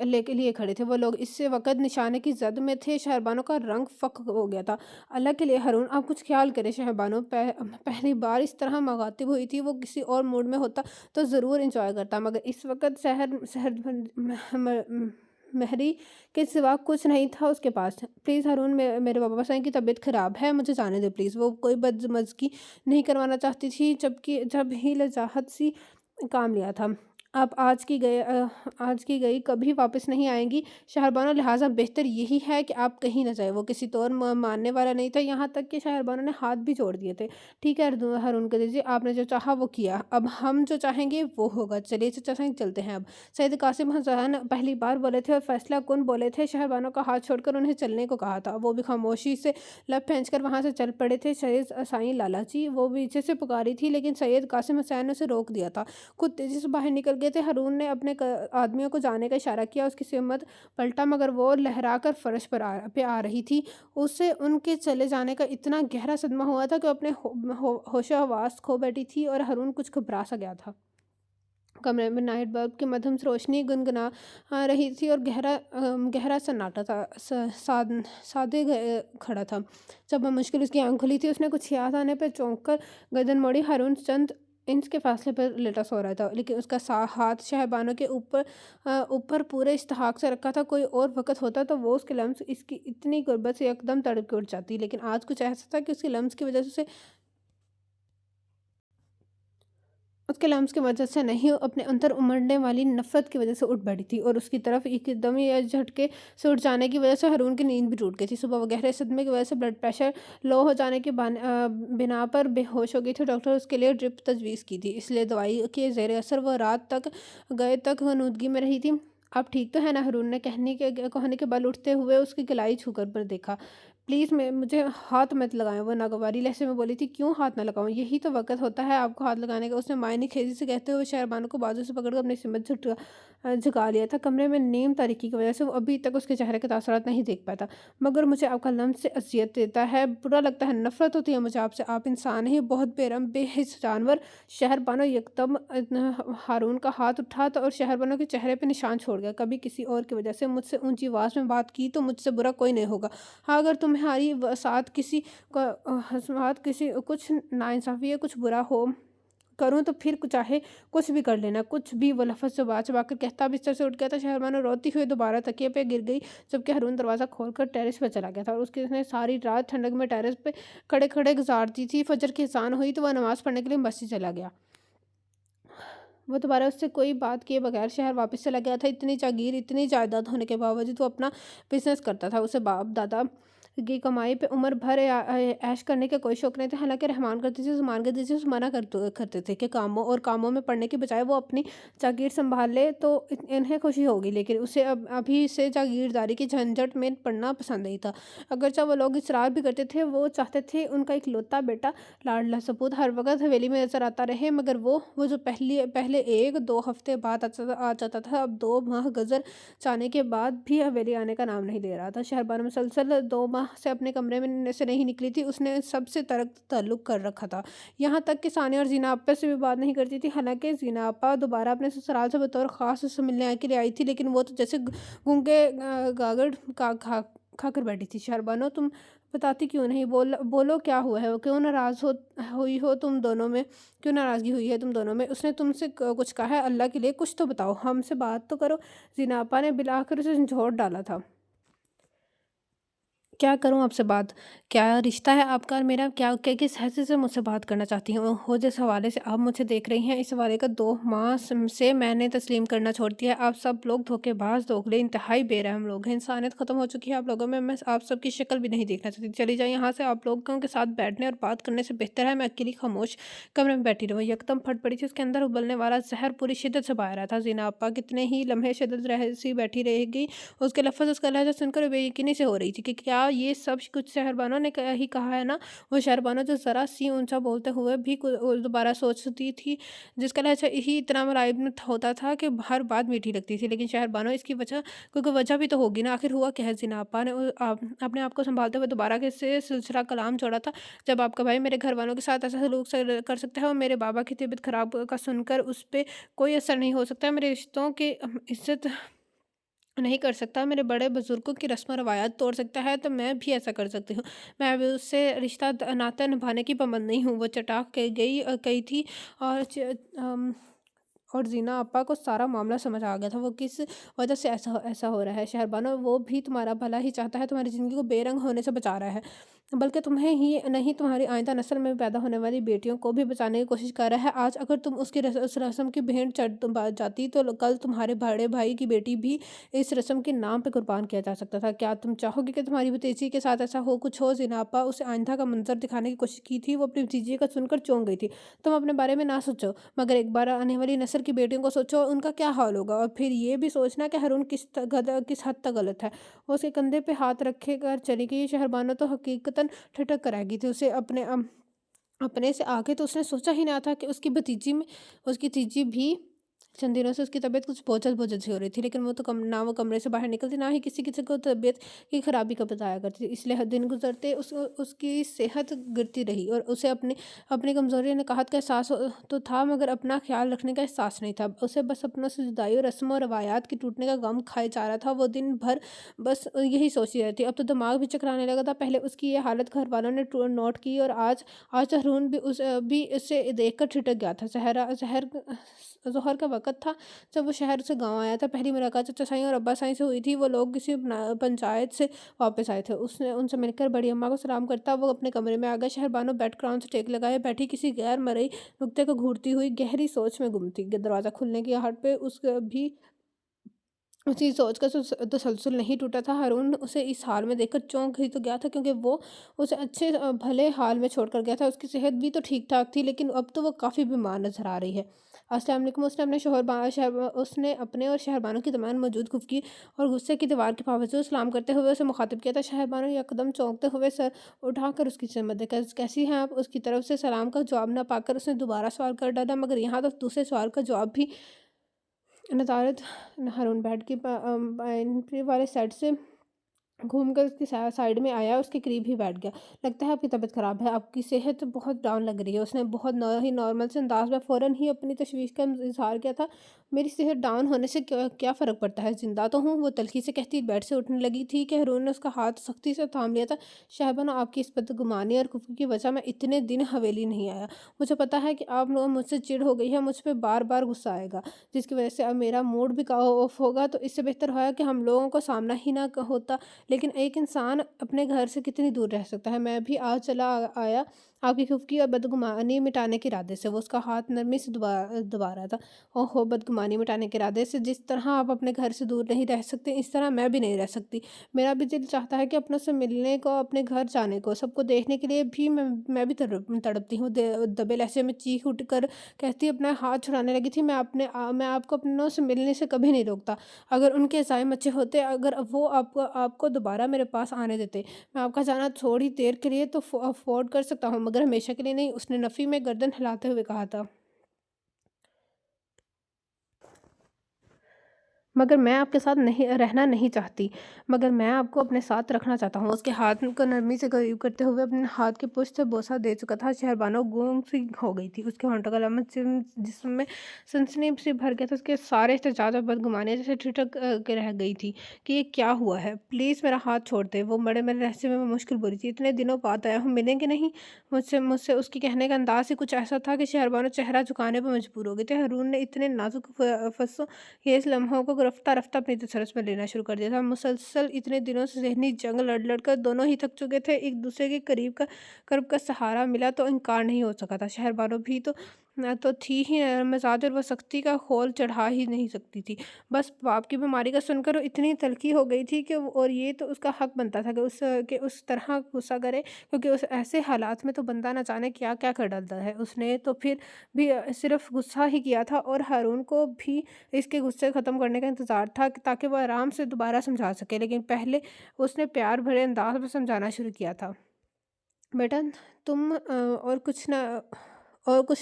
لیے کھڑے تھے۔ وہ لوگ اس وقت نشانے کی زد میں تھے۔ شہربانو کا رنگ فک ہو گیا تھا۔ اللہ کے لیے ہارون، آپ کچھ خیال کریں۔ شہربانو پہلی بار اس طرح مخاطب ہوئی تھی، وہ کسی اور موڈ میں ہوتا تو ضرور انجوائے کرتا، مگر اس وقت مہری کے سوا کچھ نہیں تھا اس کے پاس۔ پلیز ہارون، میرے بابا سائی کی طبیعت خراب ہے، مجھے جانے دے پلیز۔ وہ کوئی بدمزگی نہیں کروانا چاہتی تھی، جب ہی لجاجت سی کام لیا تھا۔ آپ آج کی گئی کبھی واپس نہیں آئیں گی شہربانو، لہٰذا بہتر یہی ہے کہ آپ کہیں نہ جائیں۔ وہ کسی طور ماننے والا نہیں تھا، یہاں تک کہ شہربانو نے ہاتھ بھی جوڑ دیے تھے۔ ٹھیک ہے ہارون قدیسی، آپ نے جو چاہا وہ کیا، اب ہم جو چاہیں گے وہ ہوگا۔ چلیے چچا سائی چلتے ہیں اب۔ سید قاسم حسین پہلی بار بولے تھے اور فیصلہ کن بولے تھے۔ شہربانو کا ہاتھ چھوڑ کر انہیں چلنے کو کہا تھا، وہ بھی خاموشی سے لب پھینچ کر وہاں سے چل پڑے تھے۔ سید سائی، لالا جی، وہ پیچھے سے پکاری تھی، لیکن سید قاسم حسین نے اسے روک دیا تھا، خود تیزی سے باہر نکل گئے تھے۔ ہارون نے اپنے آدمیوں کو جانے کا اشارہ کیا، اس کی سمت پلٹا، مگر وہ لہرا کر فرش پہ آ رہی تھی۔ اسے ان کے چلے جانے کا اتنا گہرا صدمہ ہوا تھا کہ وہ اپنے ہوش و حواس کھو بیٹھی تھی، اور ہارون کچھ گھبرا سا گیا تھا۔ کمرے میں نائٹ بلب کی مدھم روشنی گنگنا رہی تھی اور گہرا سناٹا تھا۔ سادے کھڑا تھا۔ جب بمشکل اس کی آنکھ کھلی تھی، اس نے کچھ یاد آنے پہ چونک کر گردن موڑی۔ ہارون چند انچ کے فاصلے پر لیٹا سو رہا تھا، لیکن اس کا ہاتھ شہربانو کے اوپر پورے استحقاق سے رکھا تھا۔ کوئی اور وقت ہوتا تو وہ اس کے لمس اس کی اتنی غربت سے یکدم تڑپ کے اٹھ جاتی، لیکن آج کچھ ایسا تھا کہ اس کے لمس کی وجہ سے نہیں، اپنے اندر امڑنے والی نفرت کی وجہ سے اٹھ بیٹھی تھی، اور اس کی طرف ایک دم یا جھٹکے سے اٹھ جانے کی وجہ سے ہارون کی نیند بھی ٹوٹ گئی تھی۔ صبح وہ گہرے صدمے کی وجہ سے بلڈ پریشر لو ہو جانے کی بنا پر بے ہوش ہو گئی تھی۔ ڈاکٹر اس کے لیے ڈرپ تجویز کی تھی، اس لیے دوائی کے زیر اثر وہ رات تک غنودگی میں رہی تھی۔ آپ ٹھیک تو ہے نا؟ ہارون نے کہنے کے بل اٹھتے ہوئے اس کی گلائی چھو کر دیکھا۔ پلیز مجھے ہاتھ مت لگائیں، وہ ناگواری لہجے میں بولی تھی۔ کیوں ہاتھ نہ لگاؤں؟ یہی تو وقت ہوتا ہے آپ کو ہاتھ لگانے کا، اس نے معنی خیزی سے کہتے ہوئے شہربانو کو بازو سے پکڑ کر اپنی سمت जगा लिया था। कमरे में नीम तारीकी की वजह से वो अभी तक उसके चेहरे के तासुरात नहीं देख पाया था। मगर मुझे आपका लम्स से अज़ियत देता है, बुरा लगता है, नफ़रत होती है मुझे आपसे। आप इंसान ही बहुत बेरहम, बेहिस जानवर। शहरबानो यकदम हारून का हाथ उठा तो और शहरबानो के चेहरे पे निशान छोड़ गया। कभी किसी और की वजह से मुझसे ऊँची आवाज़ में बात की तो मुझसे बुरा कोई नहीं होगा। हाँ, अगर तुम्हारी साथ किसी साथ किसी कुछ नाइंसाफ़ी या कुछ बुरा हो करूँ तो फिर चाहे कुछ भी कर लेना, कुछ भी। वो लफ़ज़ चबा-चबा कर कहता बिस्तर से उठ गया था। शहरबानो रोती हुई दोबारा तकिए पे गिर गई, जबकि हारून दरवाज़ा खोलकर टेरेस पे चला गया था और उसने सारी रात ठंडक में टेरेस पे खड़े-खड़े गुज़ार दी थी। फ़जर की अज़ान हुई तो वह नमाज़ पढ़ने के लिए मस्जिद चला गया। वो दोबारा उससे कोई बात किए बगैर शहर वापस चला गया था। इतनी जागीर, इतनी जायदाद होने के बावजूद वो अपना बिज़नेस करता था। उसे बाप-दादा की कमाई पे उम्र भर ऐश करने का कोई शौक नहीं था। हालाँकि रहमान करती थी, ज़ुबान करती थी, उसे मना करते थे कि कामों में पड़ने के बजाय वो अपनी जागीर सँभाल ले तो इन्हें खुशी होगी। लेकिन उसे अभी से जागीरदारी की झंझट में पड़ना पसंद नहीं था। अगरचे वो लोग इसरार भी करते थे, वो चाहते थे उनका इकलौता बेटा लाडला सपूत हर वक़्त हवेली में नज़र आता रहे। मगर वो जो पहले 1-2 हफ़्ते बाद आ जाता था, अब 2 माह गुज़र जाने के बाद भी हवेली आने का नाम नहीं ले रहा था। शहरबानो मुसलसल 2 माह से अपने कमरे में से नहीं निकली थी। उसने सबसे ताल्लुक़ कर रखा था। यहाँ तक कि सानिया और ज़ीना आपा से भी बात नहीं करती थी। हालाँकि ज़ीना आपा दोबारा अपने ससुराल से बतौर ख़ास उससे मिलने के लिए आई थी, लेकिन वो तो जैसे गूंगे गागड़ का खाकर बैठी थी। शहरबानो, तुम बताती क्यों नहीं? बोलो क्या हुआ है? क्यों नाराज़ हुई हो तुम दोनों में? क्यों नाराज़गी हुई है तुम दोनों में? उसने तुमसे कुछ कहा है? अल्लाह के लिए कुछ तो बताओ, हमसे बात तो करो। ज़ीना आपा ने बिलाकर उसे झंझोड़ डाला था। क्या करूँ आपसे बात? क्या रिश्ता है आपका और मेरा? क्या क्या किस हैसियत से मुझसे बात करना चाहती हैं? हो जिस हवाले से आप मुझे देख रही हैं, इस हवाले का 2 माह से मैंने तस्लीम करना छोड़ दिया है। आप सब लोग धोखेबाज, दोगले, इंतहाई बेरहम लोग हैं। इंसानियत ख़त्म हो चुकी है आप लोगों में। मैं आप सबकी शक्ल भी नहीं देखना चाहती। चली जाइए यहाँ से। आप लोगों के साथ बैठने और बात करने से बेहतर है मैं अकेली खामोश कमरे में बैठी रहूँ। यकदम फट पड़ी थी। उसके अंदर उबलने वाला ज़हर पूरी शिद्दत से बहा रहा था। ज़ीना आपा कितने ही लम्हे शिद्दत सी बैठी रहेगी। उसके लफ्ज़, उसका लहज़ा सुनकर बेयकीनी से हो रही थी कि क्या ये सब कुछ शहरबानो ने ही कहा है ना? वो शहरबानो जो ज़रा सी ऊँचा बोलते हुए भी दोबारा सोचती थी, जिसका लहज़ा ही इतना मुलायम होता था कि हर बात मीठी लगती थी। लेकिन शहरबानो, इसकी वजह कोई वजह भी तो होगी ना? आखिर हुआ क्या है? ज़ीना आपा ने अपने आप को सँभालते हुए दोबारा से सिलसिला कलाम जोड़ा था। जब आपका भाई मेरे घरवालों के साथ ऐसा सलूक कर सकता है और मेरे बाबा की तबीयत ख़राब का सुनकर उस पे कोई असर नहीं हो सकता, मेरे रिश्तों की इज़्ज़त नहीं कर सकता, मेरे बड़े बुजुर्गों की रस्म रवायात तोड़ सकता है, तो मैं भी ऐसा कर सकती हूँ। मैं भी उससे रिश्ता नाता निभाने की पाबंद नहीं हूँ। वो चटाक के गई थी और और ज़ीना आपा को सारा मामला समझ आ गया था। वो किस वजह से ऐसा ऐसा हो रहा है। शहरबानो, वो भी तुम्हारा भला ही चाहता है, तुम्हारी ज़िंदगी को बेरंग होने से बचा रहा है। बल्कि तुम्हें ही नहीं, तुम्हारी आइंदा नस्ल में पैदा होने वाली बेटियों को भी बचाने की कोशिश कर रहा है। आज अगर तुम उसकी उस रस्म की भेंट चढ़ जाती तो कल तुम्हारे बड़े भाई की बेटी भी इस रस्म के नाम पे कुर्बान किया जा सकता था। क्या तुम चाहोगे कि तुम्हारी भतीजी के साथ ऐसा हो कुछ हो? ज़ीना आपा उसे आइंदा का मंज़र दिखाने की कोशिश की थी। वो अपनी भतीजी का सुनकर चौंक गई थी। तुम अपने बारे में ना सोचो, मगर एक बार आने वाली नस्ल की बेटियों को सोचो, उनका क्या हाल होगा। और फिर ये भी सोचना कि हारून किस हद तक गलत है। वो उसके कंधे पे हाथ रखे कर चली गई। शहरबानो तो हकीकतन ठिठक कर रह गई थी। उसे अपने से आगे तो उसने सोचा ही ना था कि उसकी तीजी भी चंद दिनों से उसकी तबीयत कुछ बोझल-बोझल सी हो रही थी। लेकिन वो तो ना वो कमरे से बाहर निकलती, ना ही किसी को तबीयत की खराबी का बताया करती थी। इसलिए हर दिन गुज़रते उसकी सेहत गिरती रही और उसे अपनी कमज़ोरी नकाहत का एहसास तो था, मगर अपना ख़्याल रखने का एहसास नहीं था। उसे बस अपनों से जुदाई और रस्मों और रवायात के टूटने का गम खाए जा रहा था। वो दिन भर बस यही सोचती रहती। अब तो दिमाग भी चकराने लगा था। पहले उसकी ये हालत घरवालों ने नोट की और आज हारून भी उसे देखकर ठिठक गया था। ज़ोहर का वक़्त था जब वो शहर से गाँव आया था। पहली मुलाकात चाचा साईं और अब्बा साईं से हुई थी। वो लोग किसी पंचायत से वापस आए थे। उसने उनसे मिलकर बड़ी अम्मा को सलाम करता वो अपने कमरे में आ गया। शहरबानो बेड क्राउन से टेक लगाए बैठी किसी गैर मरई नुक्ते को घूरती हुई गहरी सोच में गुम थी। दरवाज़ा खुलने की आहट पे उसका भी उसी सोच का तसलसल नहीं टूटा था। हारून उसे इस हाल में देखकर चौंक ही तो गया था, क्योंकि वो उसे अच्छे भले हाल में छोड़ कर गया था। उसकी सेहत भी तो ठीक-ठाक थी, लेकिन अब तो वो काफ़ी बीमार नज़र आ रही है। अस्सलाम वालेकुम। उसने अपने और शहरबानो की तमाम मौजूद गुफ्तगी और गुस्से की दीवार के बावजूद सलाम करते हुए उसे मुखातिब किया था। शहरबानो यकदम चौंकते हुए सर उठाकर उसकी हिम्मत देखा। कैसी हैं आप? उसकी तरफ से सलाम का जवाब ना पाकर उसने दोबारा सवाल कर डाला, मगर यहाँ तो दूसरे सवाल का जवाब भी नज़ारत हारून बेड की एंट्री वाले साइड से घूम कर उसकी साइड में आया, उसके करीब ही बैठ गया। लगता है आपकी तबीयत ख़राब है, आपकी सेहत बहुत डाउन लग रही है। उसने बहुत ही नॉर्मल से अंदाज में फ़ौरन ही अपनी तशवीश का इज़हार किया था। मेरी सेहत डाउन होने से क्या क्या फ़र्क पड़ता है, ज़िंदा तो हूँ, वो तल्ख़ी से कहती बेड से उठने लगी थी कि हारून ने उसका हाथ सख्ती से थाम लिया था। शहबाना, आपकी इस बदगुमानी और कुफ्र की वजह मैं इतने दिन हवेली नहीं आया। मुझे पता है कि आप लोग मुझसे चिढ़ हो गई है, मुझ पे बार बार गुस्सा आएगा, जिसकी वजह से अब मेरा मूड भी ऑफ होगा। तो इससे बेहतर होगा कि हम लोगों को सामना ही ना होता। लेकिन एक इंसान अपने घर से कितनी दूर रह सकता है? मैं भी आज चला आया आपकी खुफकी और बदगुमानी मिटाने के इरादे से। वो उसका हाथ नरमी से दबा रहा था। ओहो! बदगुमानी मिटाने के इरादे से, जिस तरह आप अपने घर से दूर नहीं रह सकते, इस तरह मैं भी नहीं रह सकती। मेरा भी दिल चाहता है कि अपनों से मिलने को, अपने घर जाने को, सबको देखने के लिए भी मैं भी तड़पती हूँ। दबे लहजे में चीख उठ कर कहती, अपना हाथ छुड़ाने लगी थी। मैं आपको अपनों से मिलने से कभी नहीं रोकता। अगर उनके ज़ायम अच्छे होते, अगर वो आपको आपको दोबारा मेरे पास आने देते, मैं आपका जाना थोड़ी देर के लिए तो अफ़ोर्ड कर सकता हूँ, मगर हमेशा के लिए नहीं। उसने नफ़ी में गर्दन हिलाते हुए कहा था। मगर मैं आपके साथ नहीं रहना नहीं चाहती, मगर मैं आपको अपने साथ रखना चाहता हूँ। उसके हाथ को नरमी से करीब करते हुए अपने हाथ के पुष्ट से बोसा दे चुका था। शहरबानो गूंग सी हो गई थी। उसके होंठों का लमन जिसमें सनसनी से भर गया था। उसके सारे एहतजाज और बदगुमानियाँ जैसे ठिठक के रह गई थी कि ये क्या हुआ है? प्लीज़ मेरा हाथ छोड़ दे। वो बड़े मेरे लहजे में मुश्किल बोली थी, इतने दिनों बाद आया हूँ, मिलेंगे नहीं? मुझसे मुझसे उसके कहने का अंदाज़ ही कुछ ऐसा था कि शहरबानो चेहरा झुकाने पर मजबूर हो गए थे। हारून ने इतने नाजुक फंसों ये इस लम्हों को रफ्ता-रफ्ता अपनी तसरस में लेना शुरू कर दिया था। मुसलसल इतने दिनों से ज़हनी जंग लड़ कर दोनों ही थक चुके थे। एक दूसरे के करीब का सहारा मिला तो इनकार नहीं हो सका था। शहरबानो भी तो ना तो थी ही नरम मिजाज, और वो सख्ती का खोल चढ़ा ही नहीं सकती थी। बस बाप की बीमारी का सुनकर वो इतनी तल्खी हो गई थी कि और ये तो उसका हक बनता था कि उस तरह गुस्सा करे, क्योंकि उस ऐसे हालात में तो बंदा ना जाने क्या-क्या कर डालता है। उसने तो फिर भी सिर्फ़ गुस्सा ही किया था, और हारून को भी इसके गुस्से ख़त्म करने का इंतज़ार था कि ताकि वो आराम से दोबारा समझा सके। लेकिन पहले उसने प्यार भरे अंदाज़ में समझाना शुरू किया था। बेटा, तुम और कुछ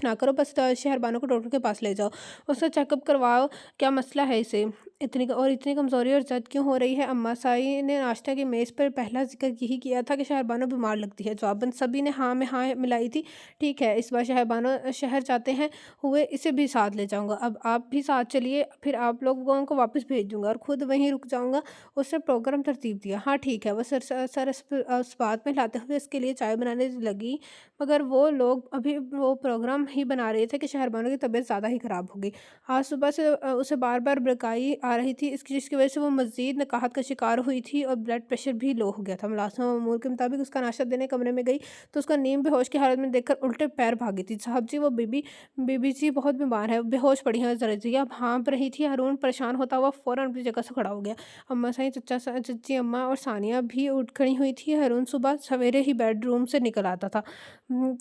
ना करो, बस शहरबानो को डॉक्टर के पास ले जाओ, उसका चेकअप करवाओ, क्या मसला है इसे? इतनी कमज़ोरी और ज़द क्यों हो रही है? अम्मा साई ने नाश्ता की मेज़ पर पहला ज़िक्र यही किया था कि शहरबानो बीमार लगती है। जवाबन सभी ने हाँ में हाँ मिलाई थी। ठीक है, इस बार शहरबानो शहर जाते हैं हुए इसे भी साथ ले जाऊँगा। अब आप भी साथ चलिए, फिर आप लोगों को वापस भेज दूँगा और खुद वहीं रुक जाऊँगा। उसने प्रोग्राम तरतीब दिया। हाँ ठीक है, वो सर इस बात में लाते हुए इसके लिए चाय बनाने लगी, मगर वो लोग अभी वो प्रोग्राम ही बना रहे थे कि शहरबानो की तबीयत ज़्यादा ही ख़राब हो गई। आज सुबह से उसे बार-बार बरकाई आ रही थी, जिसकी वजह से वो मज़ीद नकाहत का शिकार हुई थी और ब्लड प्रेशर भी लो हो गया था। मुलाज़िमा मामूल के मुताबिक उसका नाश्ता देने कमरे में गई तो उसका नीम बेहोश की हालत में देखकर उल्टे पैर भागी थी। साहब जी, वो बीबी जी बहुत बीमार है, बेहोश पड़ी हैं ज़रा जी। अब हाँफ रही थी। हारून परेशान होता हुआ फ़ौरन अपनी जगह से खड़ा हो गया। अम्मा साईं, चच्ची अम्मा और सानिया भी उठ खड़ी हुई थी। हारून सुबह सवेरे ही बेडरूम से निकल आता था।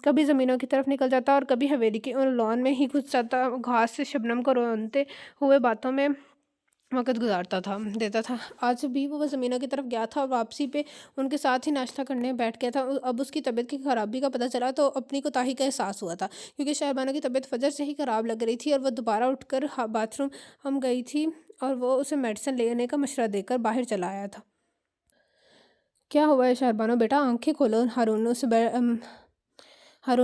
कभी ज़मीनों की तरफ निकल जाता और कभी हवेली की उन लॉन में ही घुस जाता। घास से शबनम को रोनते हुए बातों में वक़्त गुज़ारता था देता था। आज भी वो ज़मीनों की तरफ गया था और वापसी पे उनके साथ ही नाश्ता करने बैठ गया था। अब उसकी तबीयत की ख़राबी का पता चला तो अपनी कोताही का एहसास हुआ था, क्योंकि शहरबानो की तबीयत फ़जर से ही ख़राब लग रही थी और वो दोबारा उठकर बाथरूम गई थी, और वो उसे मेडिसिन लेने का मशवरा देकर बाहर चला आया था। क्या हुआ है शहरबानो बेटा, आँखें खोलो। हारून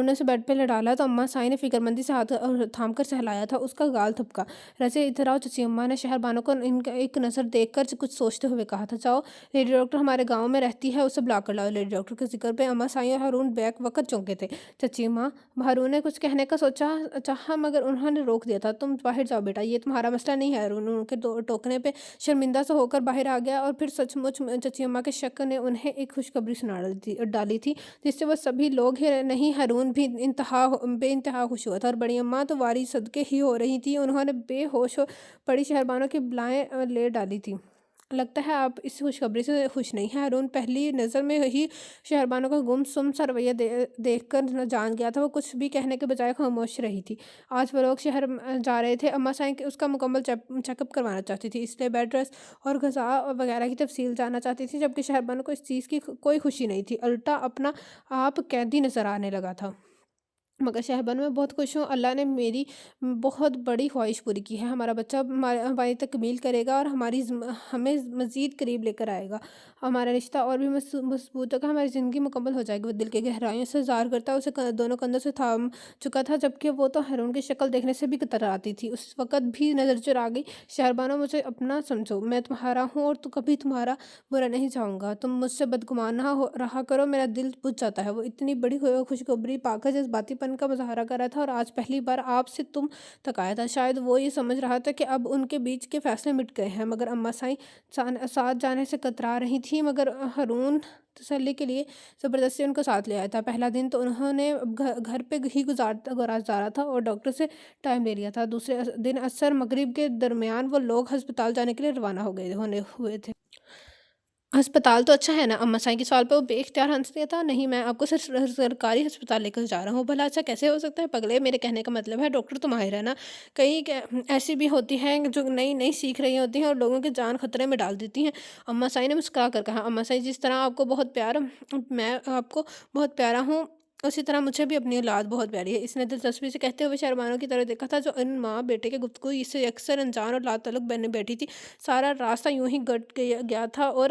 ने उसे बेड पे लेटाला तो अम्मा साई ने फिक्रमंदी से हाथ थाम कर सहलाया था। उसका गाल थपका। रज़िया, इधर आओ। चची अम्मा ने शहरबानो को इनका एक नज़र देखकर कुछ सोचते हुए कहा था। जाओ, लेडी डॉक्टर हमारे गांव में रहती है, उसे बुला कर लाओ। लेडी डॉक्टर के जिक्र पे अम्मा साई और हारून बैक वक़्त चौंके थे। चची अम्मा, हारून ने कुछ कहने का चाहा, मगर उन्होंने रोक दिया था। तुम बाहर जाओ बेटा, ये तुम्हारा मसला नहीं है। हारून उनके टोकने पे शर्मिंदा सा होकर बाहर आ गया, और फिर सचमुच चची अम्मा के शक ने उन्हें एक खुशखबरी सुना डाली थी, जिससे वो सभी लोग ही नहीं, हारून भी बेइंतहा खुश हुआ था। और बड़ी अम्मा तो वारी सदके ही हो रही थी। उन्होंने बेहोश हो पड़ी शहरबानो की बलाएं ले डाली थी। लगता है आप इस खुशखबरी से खुश नहीं हैं। हारून पहली नज़र में ही शहरबानो का गुमसुम सा रवैया देख कर जान गया था। वो कुछ भी कहने के बजाय खामोश रही थी। आज वो लोग शहर जा रहे थे। अम्मा साईं उसका मुकम्मल चेकअप करवाना चाहती थी, इसलिए बेड रेस्ट और ग़िज़ा वगैरह की तफसील जानना चाहती थी, जबकि शहरबानो को इस चीज़ की कोई खुशी नहीं थी। उल्टा अपना आप कैदी नज़र आने लगा था। مگر شہربانو میں بہت خوش ہوں، اللہ نے میری بہت بڑی خواہش پوری کی ہے، ہمارا بچہ ہماری تکمیل کرے گا اور ہمیں مزید قریب لے کر آئے گا، ہمارا رشتہ اور بھی مضبوط ہوگا، ہماری زندگی مکمل ہو جائے گی۔ وہ دل کی گہرائیوں سے زار کرتا اسے دونوں کندھوں سے تھام چکا تھا، جبکہ وہ تو ہارون کی شکل دیکھنے سے بھی کتراتی تھی۔ اس وقت بھی نظر چرا گئی، شہربانو مجھے اپنا سمجھو، میں تمہارا ہوں اور تو کبھی تمہارا برا نہیں چاہوں گا، تم مجھ سے بدگمان نہ رہا کرو، میرا دل بجھ جاتا ہے۔ وہ اتنی بڑی خوشخبری پا کر جذباتی پن کا مظاہرہ کر رہا تھا اور آج پہلی بار آپ سے تم تک آیا تھا۔ شاید وہ یہ سمجھ رہا تھا کہ اب ان کے بیچ کے فاصلے مٹ گئے ہیں، مگر اماں سائیں ساتھ جانے سے کترا رہی تھی، مگر ہارون تسلی کے لیے زبردستی ان کو ساتھ لے آیا تھا۔ پہلا دن تو انہوں نے گھر پہ ہی گزارا تھا اور ڈاکٹر سے ٹائم لے لیا تھا۔ دوسرے دن عصر مغرب کے درمیان وہ لوگ ہسپتال جانے کے لیے روانہ ہوئے تھے۔ ہسپتال تو اچھا ہے نا؟ اماں سائیں کے سوال پہ وہ بے اختیار ہنس دیا تھا۔ نہیں، میں آپ کو صرف سرکاری ہسپتال لے کر جا رہا ہوں۔ بھلا اچھا کیسے ہو سکتا ہے پگلے؟ میرے کہنے کا مطلب ہے ڈاکٹر تو ماہر ہے نا، کئی ایسی بھی ہوتی ہیں جو نئی نئی سیکھ رہی ہوتی ہیں اور لوگوں کی جان خطرے میں ڈال دیتی ہیں۔ اماں سائیں نے مسکرا کر کہا، اماں سائیں جس طرح آپ کو میں آپ کو بہت پیارا ہوں، اسی طرح مجھے بھی اپنی اولاد بہت پیاری ہے۔ اس نے دلچسپی سے کہتے ہوئے شہربانو کی طرف دیکھا تھا جو ان ماں بیٹے کے گفتگو سے اکثر انجان اور لا تعلق بہنیں بیٹھی تھی۔ سارا راستہ یوں ہی گٹ گیا تھا اور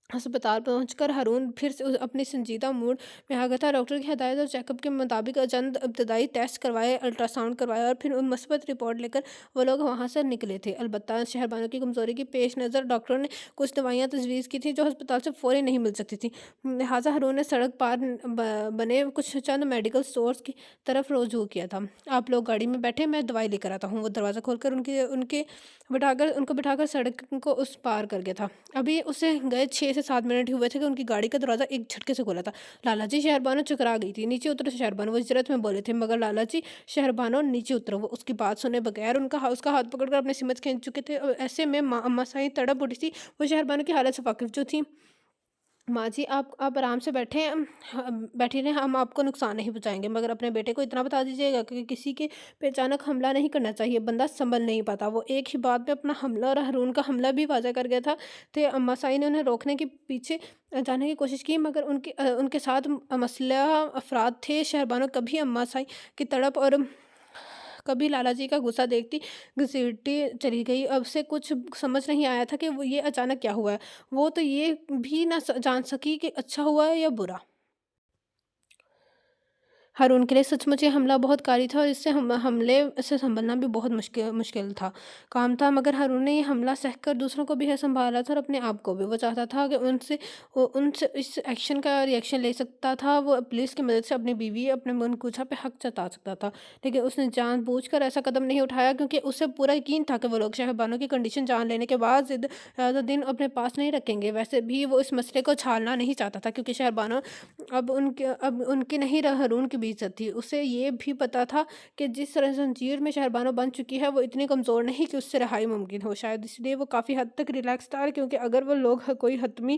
ہسپتال پہنچ کر ہارون پھر سے اپنی سنجیدہ موڈ میں آ گیا تھا۔ ڈاکٹر کی ہدایت اور چیک اپ کے مطابق چند ابتدائی ٹیسٹ کروائے، الٹرا ساؤنڈ کروایا اور پھر مثبت رپورٹ لے کر وہ لوگ وہاں سے نکلے تھے۔ البتہ شہربانو کی کمزوری کی پیش نظر ڈاکٹروں نے کچھ دوائیاں تجویز کی تھیں جو ہسپتال سے فوری نہیں مل سکتی تھیں، لہٰذا ہارون نے سڑک پار بنے کچھ چند میڈیکل سٹورز کی طرف رجوع کیا تھا۔ آپ لوگ گاڑی میں بیٹھے، میں دوائی لے کر آتا ہوں۔ وہ دروازہ کھول کر ان کو بٹھا کر سڑک کو اس پار کر گیا تھا۔ ابھی اسے گئے 6 سے 7 منٹ ہی ہوئے تھے کہ ان کی گاڑی کا دروازہ ایک جھٹکے سے کھولا تھا۔ لالا جی، شہربانو چکرا گئی تھی۔ نیچے اترو شہربانو، وہ اجرت میں بولے تھے۔ مگر لالا جی، شہربانو نیچے اترو، وہ اس کی بات سنے بغیر اس کا ہاتھ پکڑ کر اپنے سمت کھینچ چکے تھے۔ ایسے میں اماں سائیں تڑپ اٹھی تھی، وہ شہربانو کی حالت سے واقف جو تھی۔ ماں جی، آپ آرام سے بیٹھی رہیں، ہم آپ کو نقصان نہیں پہنچائیں گے، مگر اپنے بیٹے کو اتنا بتا دیجیے گا کہ کسی کے پہ اچانک حملہ نہیں کرنا چاہیے، بندہ سنبھل نہیں پاتا۔ وہ ایک ہی بات پہ اپنا حملہ اور ہارون کا حملہ بھی واضح کر گیا تھے۔ اماں سائیں نے انہیں روکنے کے پیچھے جانے کی کوشش کی، مگر ان کے ساتھ مسلح افراد تھے۔ شہربانو کبھی اماں سائیں کی تڑپ اور کبھی لالا جی کا غصہ دیکھتی گھسیٹتی چلی گئی۔ اب سے کچھ سمجھ نہیں آیا تھا کہ یہ اچانک کیا ہوا ہے۔ وہ تو یہ بھی نہ جان سکی کہ اچھا ہوا ہے یا برا۔ ہارون کے لیے سچ مچ یہ حملہ بہت کاری تھا اور اس سے حملے سے سنبھلنا بھی بہت مشکل کام تھا، مگر ہارون نے یہ حملہ سہ کر دوسروں کو بھی سنبھالا تھا اور اپنے آپ کو بھی۔ وہ چاہتا تھا کہ ان سے اس ایکشن کا ری ایکشن لے سکتا تھا، وہ پولیس کی مدد سے اپنی بیوی، اپنے منکوچہ پہ حق جتا سکتا تھا، لیکن اس نے جان بوجھ کر ایسا قدم نہیں اٹھایا کیونکہ اسے پورا یقین تھا کہ وہ لوگ شہربانو کی کنڈیشن جان لینے کے بعد زیادہ دن اپنے پاس نہیں رکھیں گے۔ ویسے بھی وہ اس مسئلے کو چھالنا نہیں چاہتا تھا کیونکہ شہربانو اب ان کی نہیں ہارون کی بھی عزت تھی۔ اسے یہ بھی پتا تھا کہ جس زنجیر میں شہربانو بن چکی ہے وہ اتنی کمزور نہیں کہ اس سے رہائی ممکن ہو۔ شاید اس لیے وہ کافی حد تک ریلیکس تھا، کیونکہ اگر وہ لوگ کوئی حتمی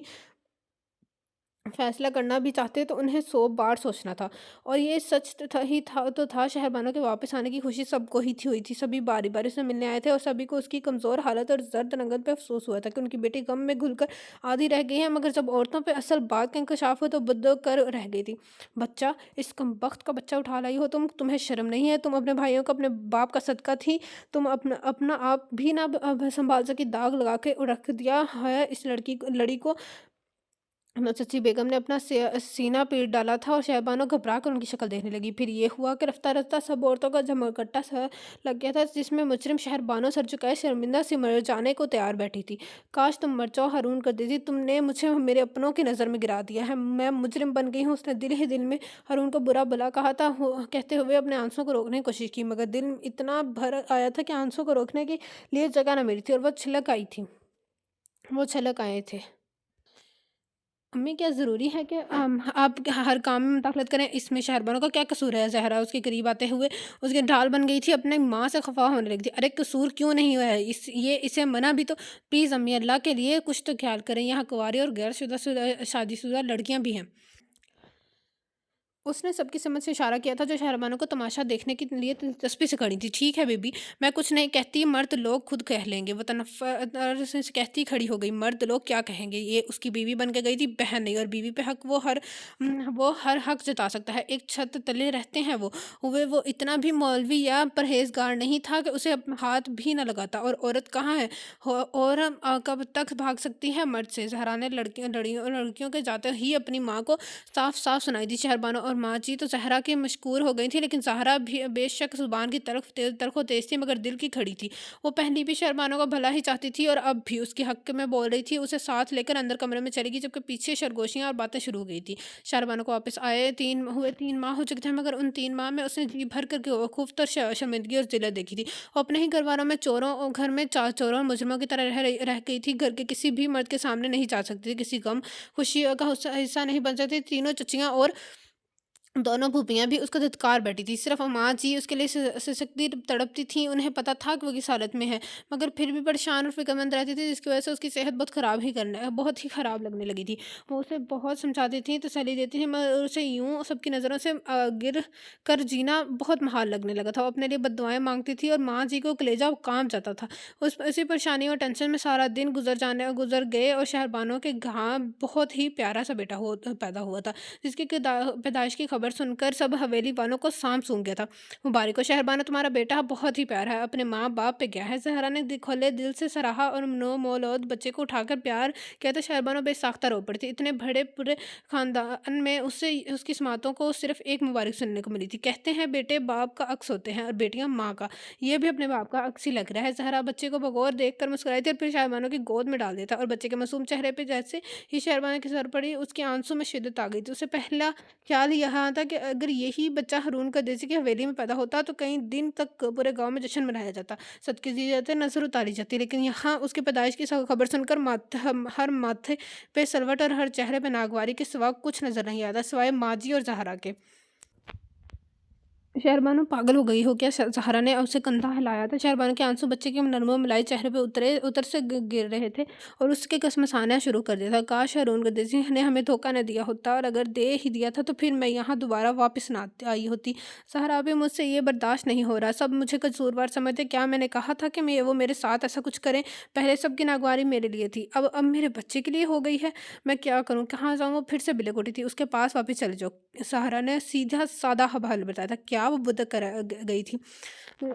فیصلہ کرنا بھی چاہتے تو انہیں 100 بار سوچنا تھا، اور یہ سچ تھا۔ شہربانو کے واپس آنے کی خوشی سب کو ہی ہوئی تھی، سبھی باری باری اسے ملنے آئے تھے اور سبھی کو اس کی کمزور حالت اور زرد رنگت پہ افسوس ہوا تھا کہ ان کی بیٹی غم میں گھل کر آدھی رہ گئی ہے، مگر جب عورتوں پہ اصل بات کا انکشاف ہو تو بدو کر رہ گئی تھی۔ بچہ، اس کمبخت کا بچہ اٹھا لائی ہو تمہیں شرم نہیں ہے؟ تم اپنے بھائیوں کو اپنے باپ کا صدقہ تھی، تم اپنا آپ بھی نہ سنبھال سکی، داغ لگا کے رکھ دیا ہے اس لڑی کو۔ چچی بیگم نے اپنا سینہ پیٹ ڈالا تھا اور شہربانو گھبرا کر ان کی شکل دیکھنے لگی۔ پھر یہ ہوا کہ رفتہ رفتہ سب عورتوں کا جمگٹا سا لگ گیا تھا، جس میں مجرم شہربانو سر جھکائے شرمندہ سی مر جانے کو تیار بیٹھی تھی۔ کاش تم مر جاؤ ہارون، کر دیتی، تم نے مجھے میرے اپنوں کی نظر میں گرا دیا ہے، میں مجرم بن گئی ہوں۔ اس نے دل ہی دل میں ہارون کو برا بھلا کہا تھا، کہتے ہوئے اپنے آنسوں کو روکنے کی کوشش کی، مگر دل اتنا بھر آیا تھا کہ آنسوں کو روکنے کے لیے جگہ نہ ملی تھی اور وہ چھلک آئے تھے۔ امی، کیا ضروری ہے کہ آپ ہر کام میں مداخلت کریں؟ اس میں شہربانو کا کیا قصور ہے؟ زہرا اس کے قریب آتے ہوئے اس کی ڈھال بن گئی تھی، اپنی ماں سے خفا ہونے لگی تھی۔ ارے قصور کیوں نہیں ہوا ہے؟ اسے منع بھی تو پلیز امی، اللہ کے لیے کچھ تو خیال کریں، یہاں کنواری اور غیر شادی شدہ لڑکیاں بھی ہیں۔ उसने सबकी समझ से इशारा किया था जो शहरबानों को तमाशा देखने के लिए दिलचस्पी से खड़ी थी। ठीक है बेबी, मैं कुछ नहीं कहती, मर्द लोग खुद कह लेंगे। वो तनफ़्फ़ुर से कहती खड़ी हो गई, मर्द लोग क्या कहेंगे? ये उसकी बीवी बन के गई थी, बहन नहीं, और बीवी पे हक वो हर हक जता सकता है। एक छत तले रहते हैं वो इतना भी मौलवी या परहेज़गार नहीं था कि उसे हाथ भी ना लगाता। और औरत कहाँ है? और कब तक भाग सकती है मर्द से? ज़हरा ने लड़कियों के जाते ही अपनी माँ को साफ-साफ सुनाई दी। शहरबानो और माँ जी तो ज़हरा की मशकूर हो गई थी, लेकिन ज़हरा भी बेशक ज़ुबान की तलख़-व-तेज़ थी, मगर दिल की खड़ी थी। वो पहले भी शहरबानो का भला ही चाहती थी और अब भी उसके हक़ में बोल रही थी। उसे साथ लेकर अंदर कमरे में चली गई, जबकि पीछे सरगोशियाँ और बातें शुरू हो गई थी। शहरबानो को वापस आए 3 माह हो चुके थे, मगर उन 3 माह में उसने जी भर कर के ख़ुफ़्त और शर्मिंदगी और ज़िल्लत देखी थी। वो अपने ही घरवालों में घर में चोरों और मुजरिमों की तरह रह गई थी। घर के किसी भी मर्द के सामने नहीं जा सकती थी, किसी गम खुशी का हिस्सा नहीं बन सकती। तीनों चचियाँ और दोनों फूफियाँ भी उसका धिक्कार बैठी थी। सिर्फ़ माँ जी उसके लिए सशक्ति तड़पती थीं। उन्हें पता था कि वो किस हालत में है, मगर फिर भी परेशान और फ़िक्रमंद रहती थी, जिसकी वजह से उसकी सेहत बहुत ही ख़राब लगने लगी थी। वो उसे बहुत समझाती थीं, तसल्ली देती थीं, मगर उसे यूँ सबकी नज़रों से गिर कर जीना बहुत मुहाल लगने लगा था। वो अपने लिए बद्दुआएँ माँगती थी और माँ जी को कलेजा काँप जाता था। उसी परेशानी और टेंशन में सारा दिन गुज़र गए और शहरबानो के यहाँ बहुत ही प्यारा-सा बेटा पैदा हुआ था, जिसकी पैदाइश की खबर सुनकर सब हवेली वालों को सांप सूंघ गया था। मुबारक हो शहरबानो, तुम्हारा बेटा बहुत ही प्यारा है, अपने माँ बाप पे गया है। ज़हरा ने खुले दिल से सराहा और नो मौलूद बच्चे को उठाकर प्यार किया तो शहरबानो बेसाख्ता रो पड़ी थी। इतने बड़े पूरे खानदान में उसकी समातों को सिर्फ एक मुबारक सुनने को मिली थी। कहते हैं बेटे बाप का अक्स होते हैं और बेटियां माँ का। ये भी अपने बाप का अक्स ही लग रहा है। ज़हरा बच्चे को बगौर देख कर मुस्कुराई थी और फिर शहरबानो की गोद में डाल दिया था, और बच्चे के मासूम चेहरे पे जैसे ही शहरबानो की सर पड़ी, उसके आंसू में शिद्दत आ गई थी। उसे पहला ख्याल यहाँ था कि अगर यही बच्चा हारून का देसी की हवेली में पैदा होता तो कई दिन तक पूरे गांव में जश्न मनाया जाता, सदके दिए जाते, नजर उतारी जाती। लेकिन यहाँ उसकी पैदाइश की खबर सुनकर हर माथे पे सलवट और हर चेहरे पे नागवारी के सिवा कुछ नजर नहीं आता, सिवाय माजी और जहरा के। शहरबानो पागल हो गई हो क्या? सहारा ने उसे कंधा हिलाया था। शहरबानो के आंसू बच्चे के नरम मिलाई चेहरे पे उतर से गिर रहे थे और उसके कसमसाना शुरू कर दिया था। काश हारून गद्देसी ने हमें धोखा न दिया होता, और अगर दे ही दिया था तो फिर मैं यहाँ दोबारा वापस ना आई होती। सहारा, भी मुझसे ये बर्दाश्त नहीं हो रहा। सब मुझे कसूरवार समझते। क्या मैंने कहा था कि वो मेरे साथ ऐसा कुछ करें? पहले सबकी नागवारी मेरे लिए थी, अब मेरे बच्चे के लिए हो गई है। मैं क्या करूँ, कहाँ जाऊँ? वो फिर से बिलक उठी थी। उसके पास वापस चले जाओ, सहारा ने सीधा सादा हवाल बताया था। क्या वो बुदक कर गई थी? तो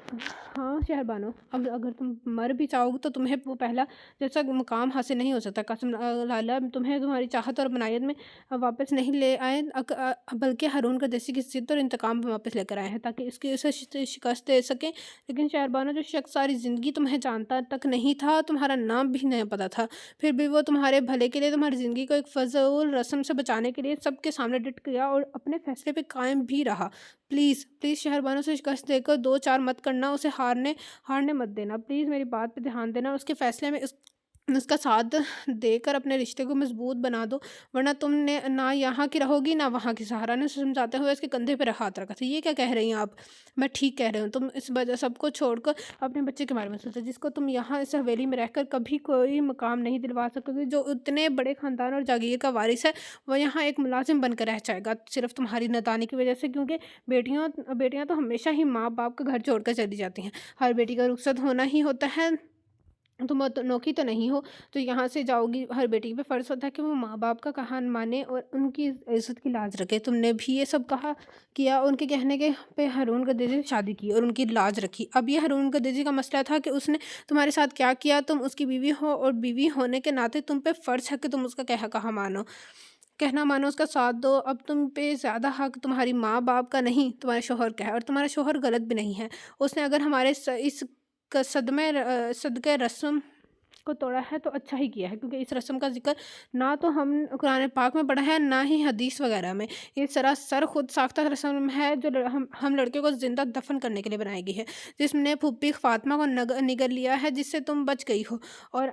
हाँ शहरबानो, अब अगर तुम मर भी जाओगे तो तुम्हें वो पहला जैसा मुकाम हासिल नहीं हो सकता। कसम लाला तुम्हें तुम्हारी चाहत और बनायत में वापस नहीं ले आए, बल्कि हारून का देसी की जिद और इंतकाम में वापस लेकर आए हैं, ताकि इसकी उसे शिकस्त दे सकें। लेकिन शहरबानो, जो शख्स सारी ज़िंदगी तुम्हें जानता तक नहीं था, तुम्हारा नाम भी नहीं पता था, फिर भी वो तुम्हारे भले के लिए, तुम्हारी ज़िंदगी को एक फजूल रस्म से बचाने के लिए सबके सामने डट गया और अपने फैसले पे कायम भी रहा। प्लीज़ प्लीज़ शहरबानो, से शिकस्त देकर 2-4 मत करना, उसे हारने मत देना। प्लीज़ मेरी बात पे ध्यान देना, उसके फैसले में उसका साथ देकर अपने रिश्ते को मजबूत बना दो, वरना तुमने ना यहाँ की रहोगी ना वहाँ की। सहारा ने समझाते हुए उसके कंधे पर हाथ रखा था। ये क्या कह रही हैं आप? मैं ठीक कह रही हूँ। तुम इस वजह सबको छोड़कर अपने बच्चे के बारे में सोचो, जिसको तुम यहाँ इस हवेली में रहकर कभी कोई मकाम नहीं दिलवा सकोगे। जो इतने बड़े खानदान और जागीर का वारिस है, वो यहाँ एक मुलाजिम बनकर रह जाएगा, सिर्फ तुम्हारी नादानी की वजह से। क्योंकि बेटियाँ तो हमेशा ही माँ बाप का घर छोड़कर चली जाती हैं। हर बेटी का रुखसत होना ही होता है। तुम नौखी तो नहीं हो, तो यहाँ से जाओगी। हर बेटी पे फ़र्ज़ होता है कि वो माँ बाप का कहा माने और उनकी इज़्ज़त की लाज रखे। तुमने भी ये सब किया, उनके कहने के पे हारून गद्देजी से शादी की और उनकी लाज रखी। अब ये हारून गद्देजी का मसला था कि उसने तुम्हारे साथ क्या किया। तुम उसकी बीवी हो और बीवी होने के नाते तुम पे फ़र्ज़ है कि तुम उसका कहना मानो, उसका साथ दो। अब तुम पे ज़्यादा हक तुम्हारी माँ बाप का नहीं, तुम्हारे शोहर का है, और तुम्हारा शोहर गलत भी नहीं है। उसने अगर हमारे इस सदक़े रस्म को तोड़ा है तो अच्छा ही किया है, क्योंकि इस रस्म का ज़िक्र ना तो हम कुरान पाक में पढ़ा है, ना ही हदीस वगैरह में। ये सरासर खुद साख्ता रस्म है, जो हम लड़के को ज़िंदा दफन करने के लिए बनाई गई है, जिसने फूफी फ़ातिमा को निगल लिया है, जिससे तुम बच गई हो। और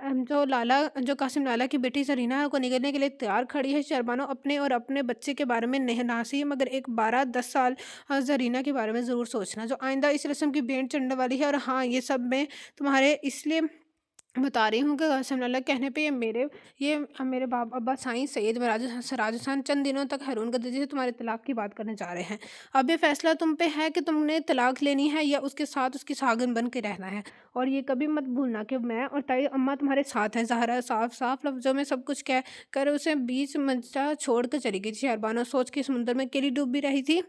जो कासिम लाला की बेटी ज़रीना को निगलने के लिए तैयार खड़ी है। शहरबानो, अपने और अपने बच्चे के बारे में नासी, मगर एक 12-10 साल ज़रीना के बारे में ज़रूर सोचना, जो आइंदा इस रस्म की भेंट चढ़ने वाली है। और हाँ, ये सब मैं तुम्हारे इसलिए बता रही हूँ कि कसम अल्लाह कहने पे ये मेरे बाप अब्बा साईं सैयद सिराज हसन चंद दिनों तक हारून गद्दाफी से तुम्हारे तलाक की बात करने जा रहे हैं। अब ये फैसला तुम पे है कि तुमने तलाक लेनी है या उसके साथ उसकी सागन बन के रहना है। और ये कभी मत भूलना कि मैं और ताई अम्मा तुम्हारे साथ हैं। ज़हरा साफ साफ लफ्ज़ों में सब कुछ कह कर उसे बीच मंचा छोड़ कर चली गई थी। शहरबानो सोच के समुंदर में अकेली डूब भी रही थी,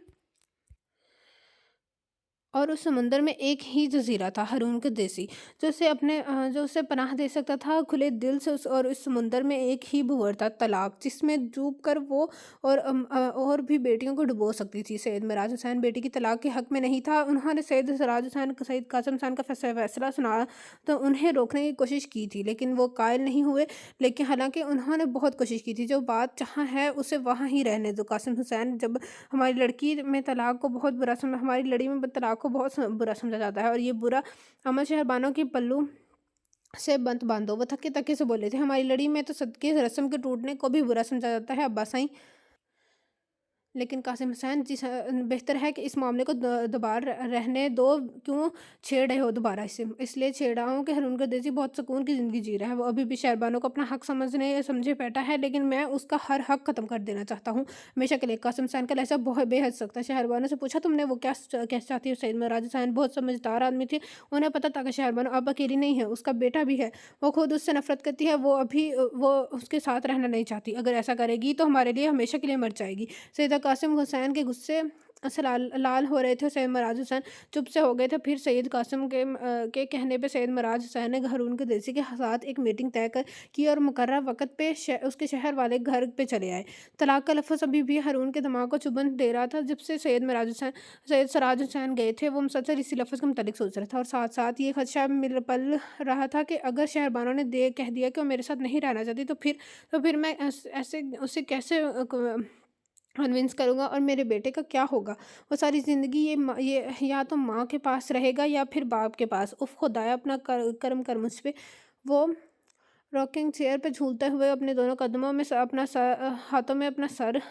और उस समुंदर में एक ही जज़ीरा था, हारून का देसी, जो उसे पनाह दे सकता था खुले दिल से। उस समुंदर में एक ही भंवर था, तलाक, जिसमें डूब कर वो और भी बेटियों को डुबो सकती थी। सैयद मिराज हुसैन बेटी की तलाक के हक़ में नहीं था। उन्होंने सैयद कासिम हुसैन का फैसला सुना तो उन्हें रोकने की कोशिश की थी, लेकिन वो कायल नहीं हुए। लेकिन हालाँकि उन्होंने बहुत कोशिश की थी। जो बात जहाँ है उसे वहाँ ही रहने दो। कासिम हुसैन, जब हमारी लड़ी में तलाक को बहुत बुरा समझा जाता है, और ये बुरा अमल शहरबानों के पल्लू से बंद बांधो। वो थके थके से बोले थे, हमारी लड़ी में तो सदके रस्म के टूटने को भी बुरा समझा जाता है अब्बा साईं। लेकिन कासिम हुसैन बेहतर है कि इस मामले को दोबार रहने दो। क्यों छेड़ रहे हो दोबारा इसे? इसलिए छेड़ रहा हूँ कि हारून गर्दैसी बहुत सुकून की ज़िंदगी जी रहा है। वो अभी भी शहरबानों को अपना हक समझे बैठा है, लेकिन मैं उसका हर हक ख़त्म कर देना चाहता हूँ हमेशा के लिए। कासिम हुसैन का लहजा बहुत बेहद सख्त था। शहरबानों से पूछा, तुमने वो क्या चाहती हो? सैयद मिराज हुसैन बहुत समझदार आदमी थे। उन्हें पता था कि शहरबानो अब अकेली नहीं है, उसका बेटा भी है। वो खुद उससे नफरत करती है। वो उसके साथ रहना नहीं चाहती। अगर ऐसा करेगी तो हमारे लिए हमेशा के लिए मर जाएगी। सैयदा कासिम हुसैन के गुस्से से लाल हो रहे थे। सैयद मराज हुसैन चुप से हो गए थे। फिर सैयद कासिम के कहने पे सैयद मराज हुसैन ने हारून के देसी के साथ एक मीटिंग तय की और मुकर्रर वक़्त पे उसके शहर वाले घर पे चले आए। तलाक का लफ्ज़ अभी भी हारून के दिमाग को चुभन दे रहा था। जब से सैयद सराज हुसैन गए थे, वो मुसलसल इसी लफ्ज़ के मुतालिक सोच रहा था, और साथ साथ ये खदशा पल रहा था कि अगर शहरबानों ने कह दिया कि वो मेरे साथ नहीं रहना चाहती, तो फिर मैं ऐसे उसे कैसे कन्विंस करूँगा, और मेरे बेटे का क्या होगा? वो सारी ज़िंदगी ये या तो माँ के पास रहेगा या फिर बाप के पास। उफ़ खुदाया, अपना करम कर मुझ पे। वो रॉकिंग चेयर पे झूलते हुए अपने दोनों कदमों में हाथों में अपना सर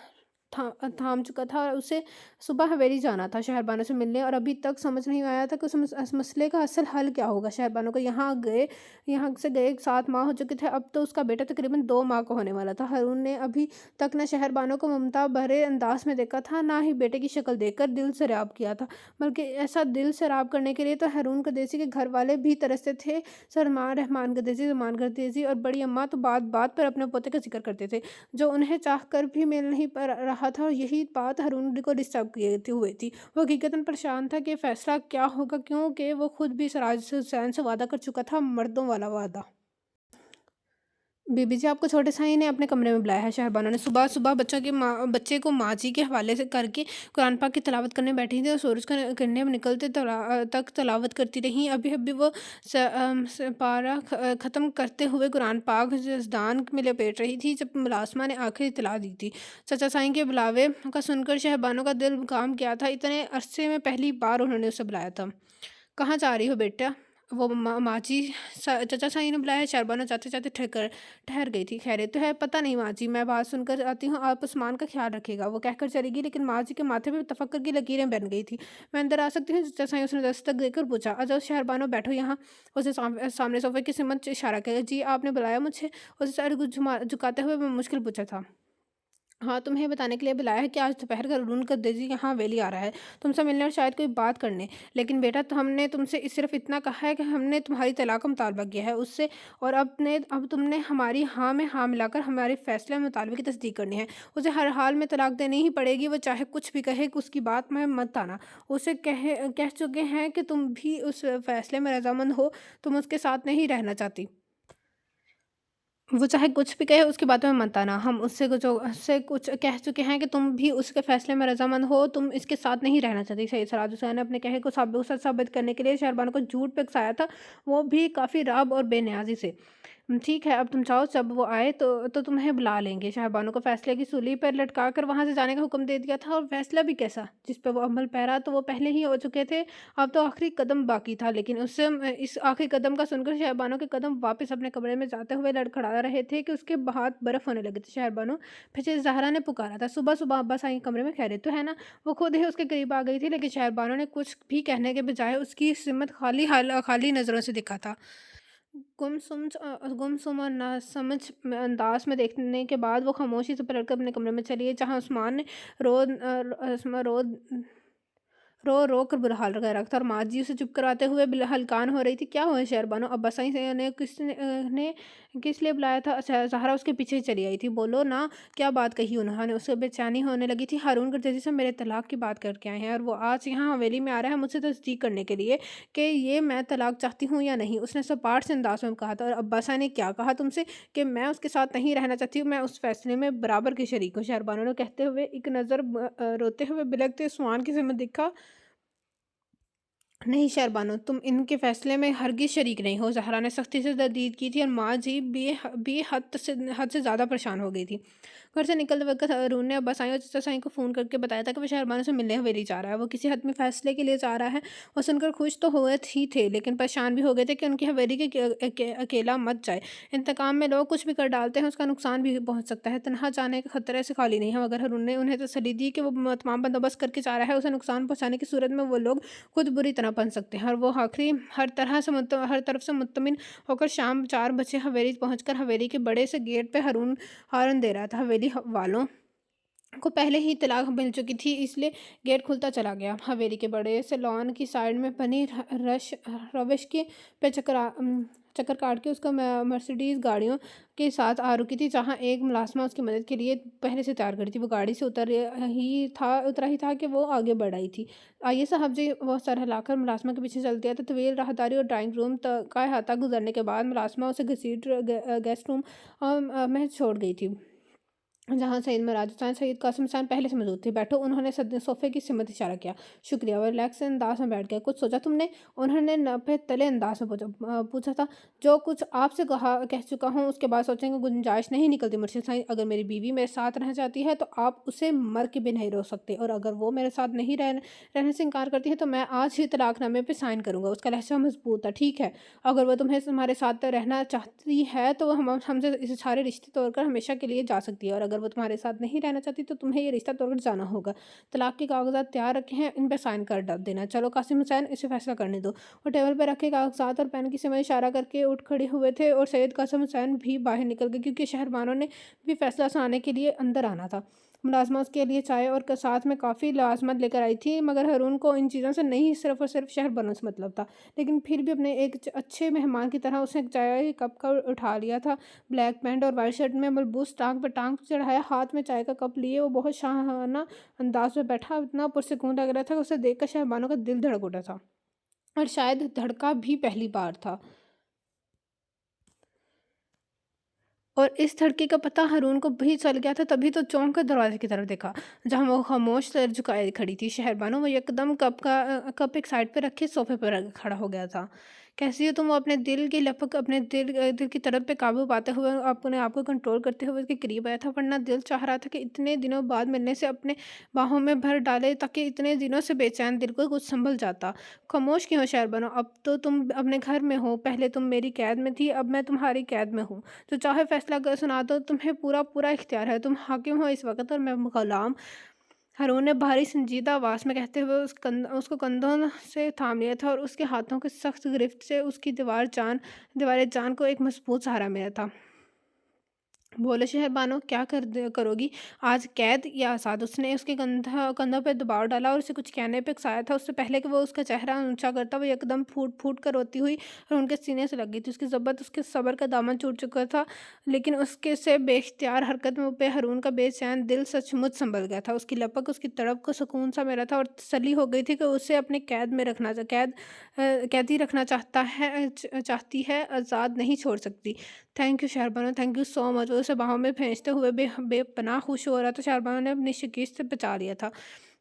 थाम चुका था, और उसे सुबह हवेली जाना था शहरबानो से मिलने, और अभी तक समझ नहीं आया था कि उस मसले का असल हल क्या होगा। शहरबानो को यहाँ से गए 7 माह हो चुके थे। अब तो उसका बेटा तकरीबन 2 माह का होने वाला था। हारून ने अभी तक न शहरबानो को ममता भरे अंदाज में देखा था, ना ही बेटे की शक्ल देखकर दिल से रैब किया था। बल्कि ऐसा दिल से रैब करने के लिए तो हारून गद्देसी के घर वाले भी तरसते थे। सलमान रहमान गद्देसी, ज़ुमान गद्देसी और बड़ी अम्मा तो बात बात पर अपने पोते का जिक्र करते थे, जो उन्हें चाह कर भी मिल नहीं पा रहा था, और यही बात हारून को डिस्टर्ब किए हुए थी। वो हकीकतन परेशान था कि फ़ैसला क्या होगा, क्योंकि वो खुद भी सराज हुसैन से वादा कर चुका था, मर्दों वाला वादा। बीबी जी, आपको छोटे साईं ने अपने कमरे में बुलाया है। शहरबानो ने सुबह-सुबह बच्चे को माँ जी के हवाले से करके कुरान पाक की तिलावत करने बैठी थी, और सूरज का किरणें निकलते तक तिलावत करती रहीं। अभी-अभी वो पारा ख़त्म करते हुए कुरान पाक जज़दान में लपेट रही थी, जब मुलाज़िमा ने आखिरी इत्तला दी थी। चाचा साईं के बुलावे का सुनकर शहरबानो का दिल काम किया था। इतने अरसे में पहली बार उन्होंने उसे बुलाया था। "कहाँ जा रही हो बेटा?" वो माँ जी चाचा साईं ने बुलाया। शहरबानो जाते-जाते ठहर गई थी। "खैरियत तो है?" "पता नहीं माँ जी, मैं बात सुनकर आती हूँ, आप उस्मान का ख़्याल रखिएगा।" वो कहकर चली गई, लेकिन माँ जी के माथे पे तफक्कुर की लकीरें बन गई थी। "मैं अंदर आ सकती हूँ?" चाचा साईं उसने दस्तक देकर पूछा। "आ जाओ शहरबानो, बैठो यहाँ।" उसे सामने सोफ़े की सिमत इशारा किया। "जी, आपने बुलाया मुझे?" उसे सर झुकाते हुए मुश्किल पूछा था। हाँ, तुम्हें बताने के लिए बुलाया है कि आज दोपहर को अरुण का दर्जी यहाँ हवेली आ रहा है, तुमसे मिलने और शायद कोई बात करने। लेकिन बेटा, तो हमने तुमसे सिर्फ इतना कहा है कि हमने तुम्हारी तलाक का मुतालबा किया है उससे, और अब तुमने हमारी हाँ में हाँ मिलाकर हमारे फैसले में मुतालबे की तस्दीक करनी है। उसे हर हाल में तलाक देनी ही पड़ेगी, वो चाहे कुछ भी कहे, उसकी बात में मत आना। उसे कह चुके हैं कि तुम भी उस फैसले में रजामंद हो, तुम उसके साथ नहीं रहना चाहती। वो चाहे कुछ भी कहे, उसकी बातों में मत आना। हम उससे कुछ कह चुके हैं कि तुम भी उसके फ़ैसले में रज़ामंद हो, तुम इसके साथ नहीं रहना चाहती। सैयद सराज हुसैन ने अपने कहे को सच साबित करने के लिए शहरबानो को झूठ पे उकसाया था, वो भी काफ़ी रब और बेनियाज़ी से। ठीक है, अब तुम चाहो, जब वो आए तो तुम्हें बुला लेंगे।" शहरबानो को फ़ैसले की सूली पर लटका कर वहाँ से जाने का हुक्म दे दिया था, और फ़ैसला भी कैसा, जिस पे वो अमल पैरा तो वो पहले ही हो चुके थे। अब तो आखिरी कदम बाकी था, लेकिन इस आखिरी कदम का सुनकर शहरबानो के कदम वापस अपने कमरे में जाते हुए लड़खड़ा रहे थे कि उसके हाथ बर्फ़ होने लगे थे। "शहरबानो!" फिर ज़हरा ने पुकारा था। "सुबह-सुबह अब्बा साईं कमरे में, खैरियत तो है ना?" वो खुद ही उसके करीब आ गई थी, लेकिन शहरबानो ने कुछ भी कहने के बजाय उसकी सिमत खाली नज़रों से देखा था। गुमसुम और नासमझ अंदाज में देखने के बाद वो खामोशी से पलटकर अपने कमरे में चली गई, जहाँ उस्मान ने रो रो कर बुरा हाल कर रखा था और माँ जी उसे चुप करवाते हुए हलकान हो रही थी। क्या हुआ शहरबानो, अब बसाई से ने किस लिए बुलाया था? अच्छा, ज़हरा उसके पीछे ही चली आई थी। बोलो ना, क्या बात कही उन्होंने? उसे बेचैनी होने लगी थी। हारून गुरजरी से मेरे तलाक की बात करके आए हैं और वो आज यहाँ हवेली में आ रहा है मुझसे तस्दीक करने के लिए कि ये मैं तलाक चाहती हूँ या नहीं। उसने सपाट से अंदाज में कहा था। और अब्बासा ने क्या कहा तुमसे? कि मैं उसके साथ नहीं रहना चाहती हूँ, मैं उस फैसले में बराबर की शरीक हूँ। शहरबानो ने कहते हुए एक नज़र रोते हुए बिलखते उस्मान की समझ दिखा। नहीं शहरबानो, तुम इनके फ़ैसले में हरगिज़ शरीक नहीं हो। ज़हरा ने सख्ती से तरदीद की थी और माँ जी हद से ज़्यादा परेशान हो गई थी। घर से निकलते वक़्त अरुण ने अब्बा साईं और चचा साईं को फ़ोन करके बताया था कि वो शहरबानो से मिलने हवेली जा रहा है। वो किसी हतमी फ़ैसले के लिए जा रहा है। वो सुनकर खुश तो हुए ही थे, लेकिन परेशान भी हो गए थे कि उनकी हवेली के अकेला मत जाए। इंतकाम में लोग कुछ भी कर डालते हैं, उसका नुकसान भी पहुँच सकता है। तन्हा जाने के खतरे से खाली नहीं है। मगर अरुण ने उन्हें तसल्ली दी कि वो तमाम बंदोबस्त करके जा रहा है। उसे नुकसान पहुँचाने की सूरत में वो लोग खुद बुरी तरह बन सकते हैं। और वो आखिरी हर तरफ से मुत्तमिन होकर शाम 4 बजे हवेली पहुंचकर हवेली के बड़े से गेट पे हॉर्न दे रहा था। हवेली वालों को पहले ही इत्तला मिल चुकी थी, इसलिए गेट खुलता चला गया। हवेली के बड़े से लॉन की साइड में बनी रविश के पे चक्कर काट के उसका मर्सिडीज गाड़ियों के साथ आ रुकी थी, जहाँ एक मुलाजमा उसकी मदद के लिए पहले से तैयार करी थी। वो गाड़ी से उतरा ही था कि वो आगे बढ़ आई थी। आइए साहब जी, वो सर हिलाकर मुलाजमा के पीछे चल दिया था। तवील राहदारी और ड्राइंग रूम का अहाता गुजरने के बाद मुलाजमा उसे गेस्ट रूम में छोड़ गई थी, जहाँ सईद मराज हुसैन सईद कासिम हुसैन पहले से मौजूद थे। बैठो, उन्होंने सोफे की सिमत इशारा किया। शुक्रिया। वो रिलैक्स से अंदाज में बैठ गया। कुछ सोचा तुमने? उन्होंने नफे तले अंदाज में पूछा था। जो कुछ आपसे कह चुका हूँ उसके बाद सोचने की गुंजाइश नहीं निकलती मुर्शिद साईं। अगर मेरी बीवी मेरे साथ रहना चाहती है तो आप उसे मर के भी नहीं रोक सकते, और अगर वो मेरे साथ नहीं रहने से इनकार करती है तो मैं आज ही तलाकनामे पे साइन करूंगा। उसका लहजा मजबूत था। ठीक है, अगर वो तुम्हें हमारे साथ रहना चाहती है तो हम हमसे इसे सारे रिश्ते तोड़कर हमेशा के लिए जा सकती है, और अगर वो तुम्हारे साथ नहीं रहना चाहती तो तुम्हें ये रिश्ता तोड़कर जाना होगा। तलाक के कागजात तैयार रखे हैं, इन पर साइन कर देना। चलो कासिम हुसैन, इसे फैसला करने दो। वो टेबल पर रखे कागजात और पेन की समय इशारा करके उठ खड़े हुए थे, और सैयद कासिम हुसैन भी बाहर निकल गए, क्योंकि शहरबानों ने भी फैसला सुनाने के लिए अंदर आना था। मुलाजमा उसके लिए चाय और साथ में काफ़ी लाजमत लेकर आई थी, मगर हारून को इन चीज़ों से नहीं सिर्फ और सिर्फ शहरबानों से मतलब था। लेकिन फिर भी अपने एक अच्छे मेहमान की तरह उसने चाय कप का उठा लिया था। ब्लैक पैंट और वाइट शर्ट में मलबूस टांग पर टांग चढ़ाया, हाथ में चाय का कप लिए वो बहुत शाहाना अंदाज में बैठा। इतना पुरसकून लग रहा था कि उसे देखकर शहरबानों का दिल धड़क उठा था, और शायद धड़का भी पहली बार था। और इस धड़के का पता हारून को भी चल गया था। तभी तो चौंक कर दरवाजे की तरफ देखा, जहाँ वो खामोश सर झुकाए खड़ी थी। शहरबानो वो एकदम कप एक साइड पे रखे सोफे पर खड़ा हो गया था। कैसी हो तुम? वो अपने दिल की लपक अपने दिल की तरफ पे काबू पाते हुए अपने आप को कंट्रोल करते हुए उसके करीब आया था। वरना दिल चाह रहा था कि इतने दिनों बाद मिलने से अपने बाहों में भर डाले, ताकि इतने दिनों से बेचैन दिल को कुछ संभल जाता। खामोश क्यों हो शहरबानो? अब तो तुम अपने घर में हो, पहले तुम मेरी कैद में थी, अब मैं तुम्हारी कैद में हूँ। जो चाहे फैसला सुना दो, तुम्हें पूरा पूरा इख्तियार है। तुम हाकिम हो इस वक्त और मैं गुलाम। हारून ने भारी संजीदा आवाज़ में कहते हुए उसको कंधों से थाम लिया था, और उसके हाथों की सख्त गिरफ्त से उसकी दीवार जान को एक मजबूत सहारा मिला था। बोले शहरबानो, क्या करोगी आज, कैद या आज़ाद? उसने उसके कंधों पे दबाव डाला और उसे कुछ कहने पे उकसाया था। उससे पहले कि वो उसका चेहरा ऊंचा करता, वो एकदम फूट फूट कर रोती हुई और उनके सीने से लगी थी। उसकी ज़बत उसके सब्र का दामन छूट चुका था, लेकिन उसके से बेख्तियार हरकत में पे हारून का बेचैन दिल सचमुच संभल गया था। उसकी लपक उसकी तड़प को सुकून सा मिला था, और तसल्ली हो गई थी कि उसे अपने कैदी रखना चाहती है, आज़ाद नहीं छोड़ सकती। Thank you Shehrbano, thank you so much. वो उसे बाहों में भेजते हुए बेपनाह खुश हो रहा था। शहरबानो ने अपनी शिकीस्त से बचा लिया था।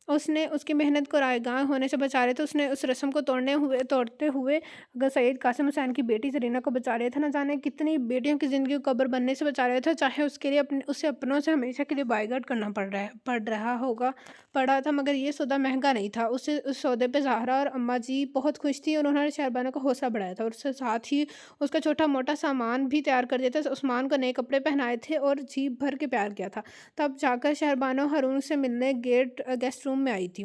उसने उसकी मेहनत को रायगां होने से बचा रहे थे। उसने उस रस्म को तोड़ते हुए अगर सईद कासिम हुसैन की बेटी जरीना को बचा रहे थे, न जाने कितनी बेटियों की ज़िंदगी को कब्र बनने से बचा रहे थे, चाहे उसके लिए उसे अपनों से हमेशा के लिए बाइकआउट करना पड़ा था। मगर ये सौदा महंगा नहीं था। उस सौदे पे ज़हरा और अम्मा जी बहुत खुश थी, और उन्होंने शहरबानो का हौसला बढ़ाया था, और उसके साथ ही उसका छोटा मोटा सामान भी तैयार कर दिया था। उस्मान को नए कपड़े पहनाए थे और जी भर के प्यार किया था। तब जाकर शहरबानो हारून से मिलने गेस्ट रूम में आई थी।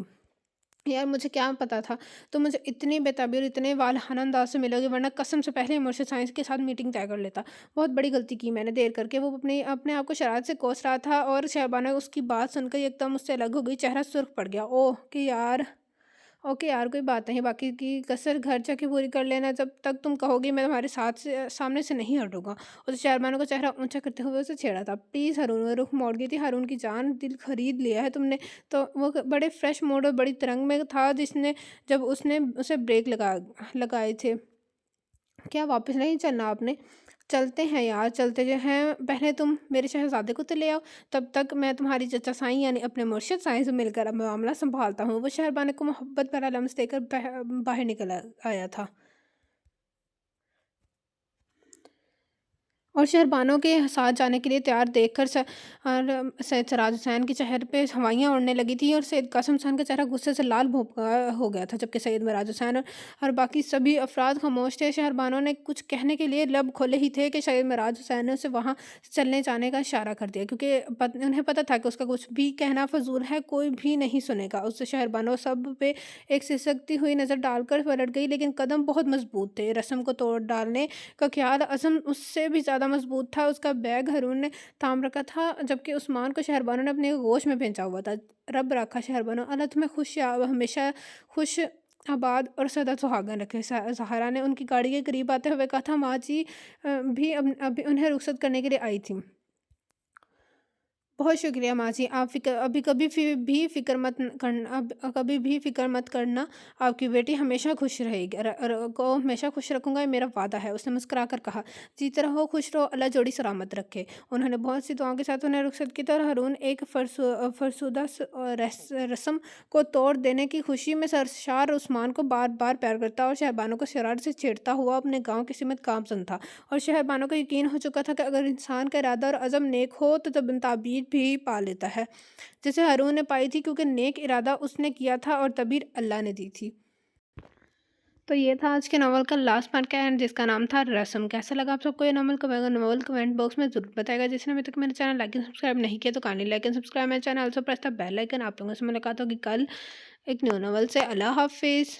यार मुझे क्या पता था तुम मुझे इतनी बेताबी और इतने वालहाना अंदाज से मिलोगे, वरना कसम से पहले ही मुझसे साइंस के साथ मीटिंग तय कर लेता। बहुत बड़ी गलती की मैंने देर करके। वो अपने अपने आप को शरारत से कोस रहा था और शहबाना उसकी बात सुनकर ही एकदम उससे अलग हो गई, चेहरा सुर्ख पड़ गया। ओह कि यार, ओके यार, कोई बात नहीं, बाकी की कसर घर जाके पूरी कर लेना, जब तक तुम कहोगी मैं तुम्हारे साथ से सामने से नहीं हटूँगा। उसे शहरबानो का चेहरा ऊँचा करते हुए उसे छेड़ा था। प्लीज़ हारून, वो रुख मोड़ गई थी। हारून की जान, दिल खरीद लिया है तुमने। तो वो बड़े फ्रेश मूड और बड़ी तरंग में था जिसने जब उसने उसे ब्रेक लगाए थे। क्या वापस नहीं चलना आपने? चलते हैं यार, चलते जो हैं, पहले तुम मेरे शहज़ादे को तो ले आओ, तब तक मैं तुम्हारी चचा साईं यानी अपने मुर्शिद साईं से मिलकर अब मामला सँभालता हूँ। वो शहरबानो को मोहब्बत भरा लम्स देकर बाहर निकल आया था। और शहरबानों के साथ जाने के लिए तैयार देखकर सैयद सराज हुसैन के चेहरे पे हवाइयाँ उड़ने लगी थी और सैयद कासिम हुसैन का चेहरा गुस्से से लाल भभका हो गया था, जबकि सैयद मिराज हुसैन और बाकी सभी अफराद खामोश थे। शहरबानों ने कुछ कहने के लिए लब खोले ही थे कि सैयद मिराज हुसैन ने उसे वहाँ चलने जाने का इशारा कर दिया, क्योंकि उन्हें पता था कि उसका कुछ भी कहना फजूल है, कोई भी नहीं सुनेगा। उससे शहरबानों सब पे एक सिसकती हुई नज़र डालकर पलट गई, लेकिन कदम बहुत मजबूत थे। रस्म को तोड़ डालने का ख्याल अज़म उससे भी ज़्यादा मज़बूत था। उसका बैग हारून ने थाम रखा था, जबकि उस्मान को शहरबानो ने अपने गोश में पहुँचा हुआ था। रब रखा शहरबानो, अल्लाह तुम्हें खुश या हमेशा खुश आबाद और सदा सुहागन रखे। ज़हरा ने उनकी गाड़ी के करीब आते हुए कहा था, माँ जी भी अब अभी उन्हें रुखसत करने के लिए आई थी। बहुत शुक्रिया माँ जी, आप अभी कभी भी फ़िक्र मत करना, अब कभी भी फ़िक्र मत करना, आपकी बेटी हमेशा खुश रहेगी, को हमेशा खुश रखूँगा, ये मेरा वादा है। उसने मुस्कुरा कर कहा, जीते रहो, खुश रहो, अल्लाह जोड़ी सलामत रखे। उन्होंने बहुत सी दुआओं के साथ उन्हें रुखसत की तो हारून एक फरसुदा रस्म को तोड़ देने की खुशी में सरशार उस्मान को बार बार प्यार करता और शहरबानों को शरारत से छेड़ता हुआ अपने गाँव की सीमत कामचंद था। और शहरबानों को यकीन हो चुका था कि अगर इंसान का इरादा और अज़म नेक हो तो तब ताबीर भी पा लेता है, जैसे हारून ने पाई थी, क्योंकि नेक इरादा उसने किया था और तबीर अल्लाह ने दी थी। तो ये था आज के नावल का लास्ट पार्ट का एंड, जिसका नाम था रस्म। कैसा लगा आप सबको ये नावल कमेंट बॉक्स में ज़रूर बताएगा। जिसने अभी तक मेरे चैनल लाइक एंड सब्सक्राइब नहीं किया तो kindly like and subscribe my channel, also press the bell icon. आप लोगों से मुलाकात होगी कल एक न्यू नावल से। अल्लाह हाफिज़।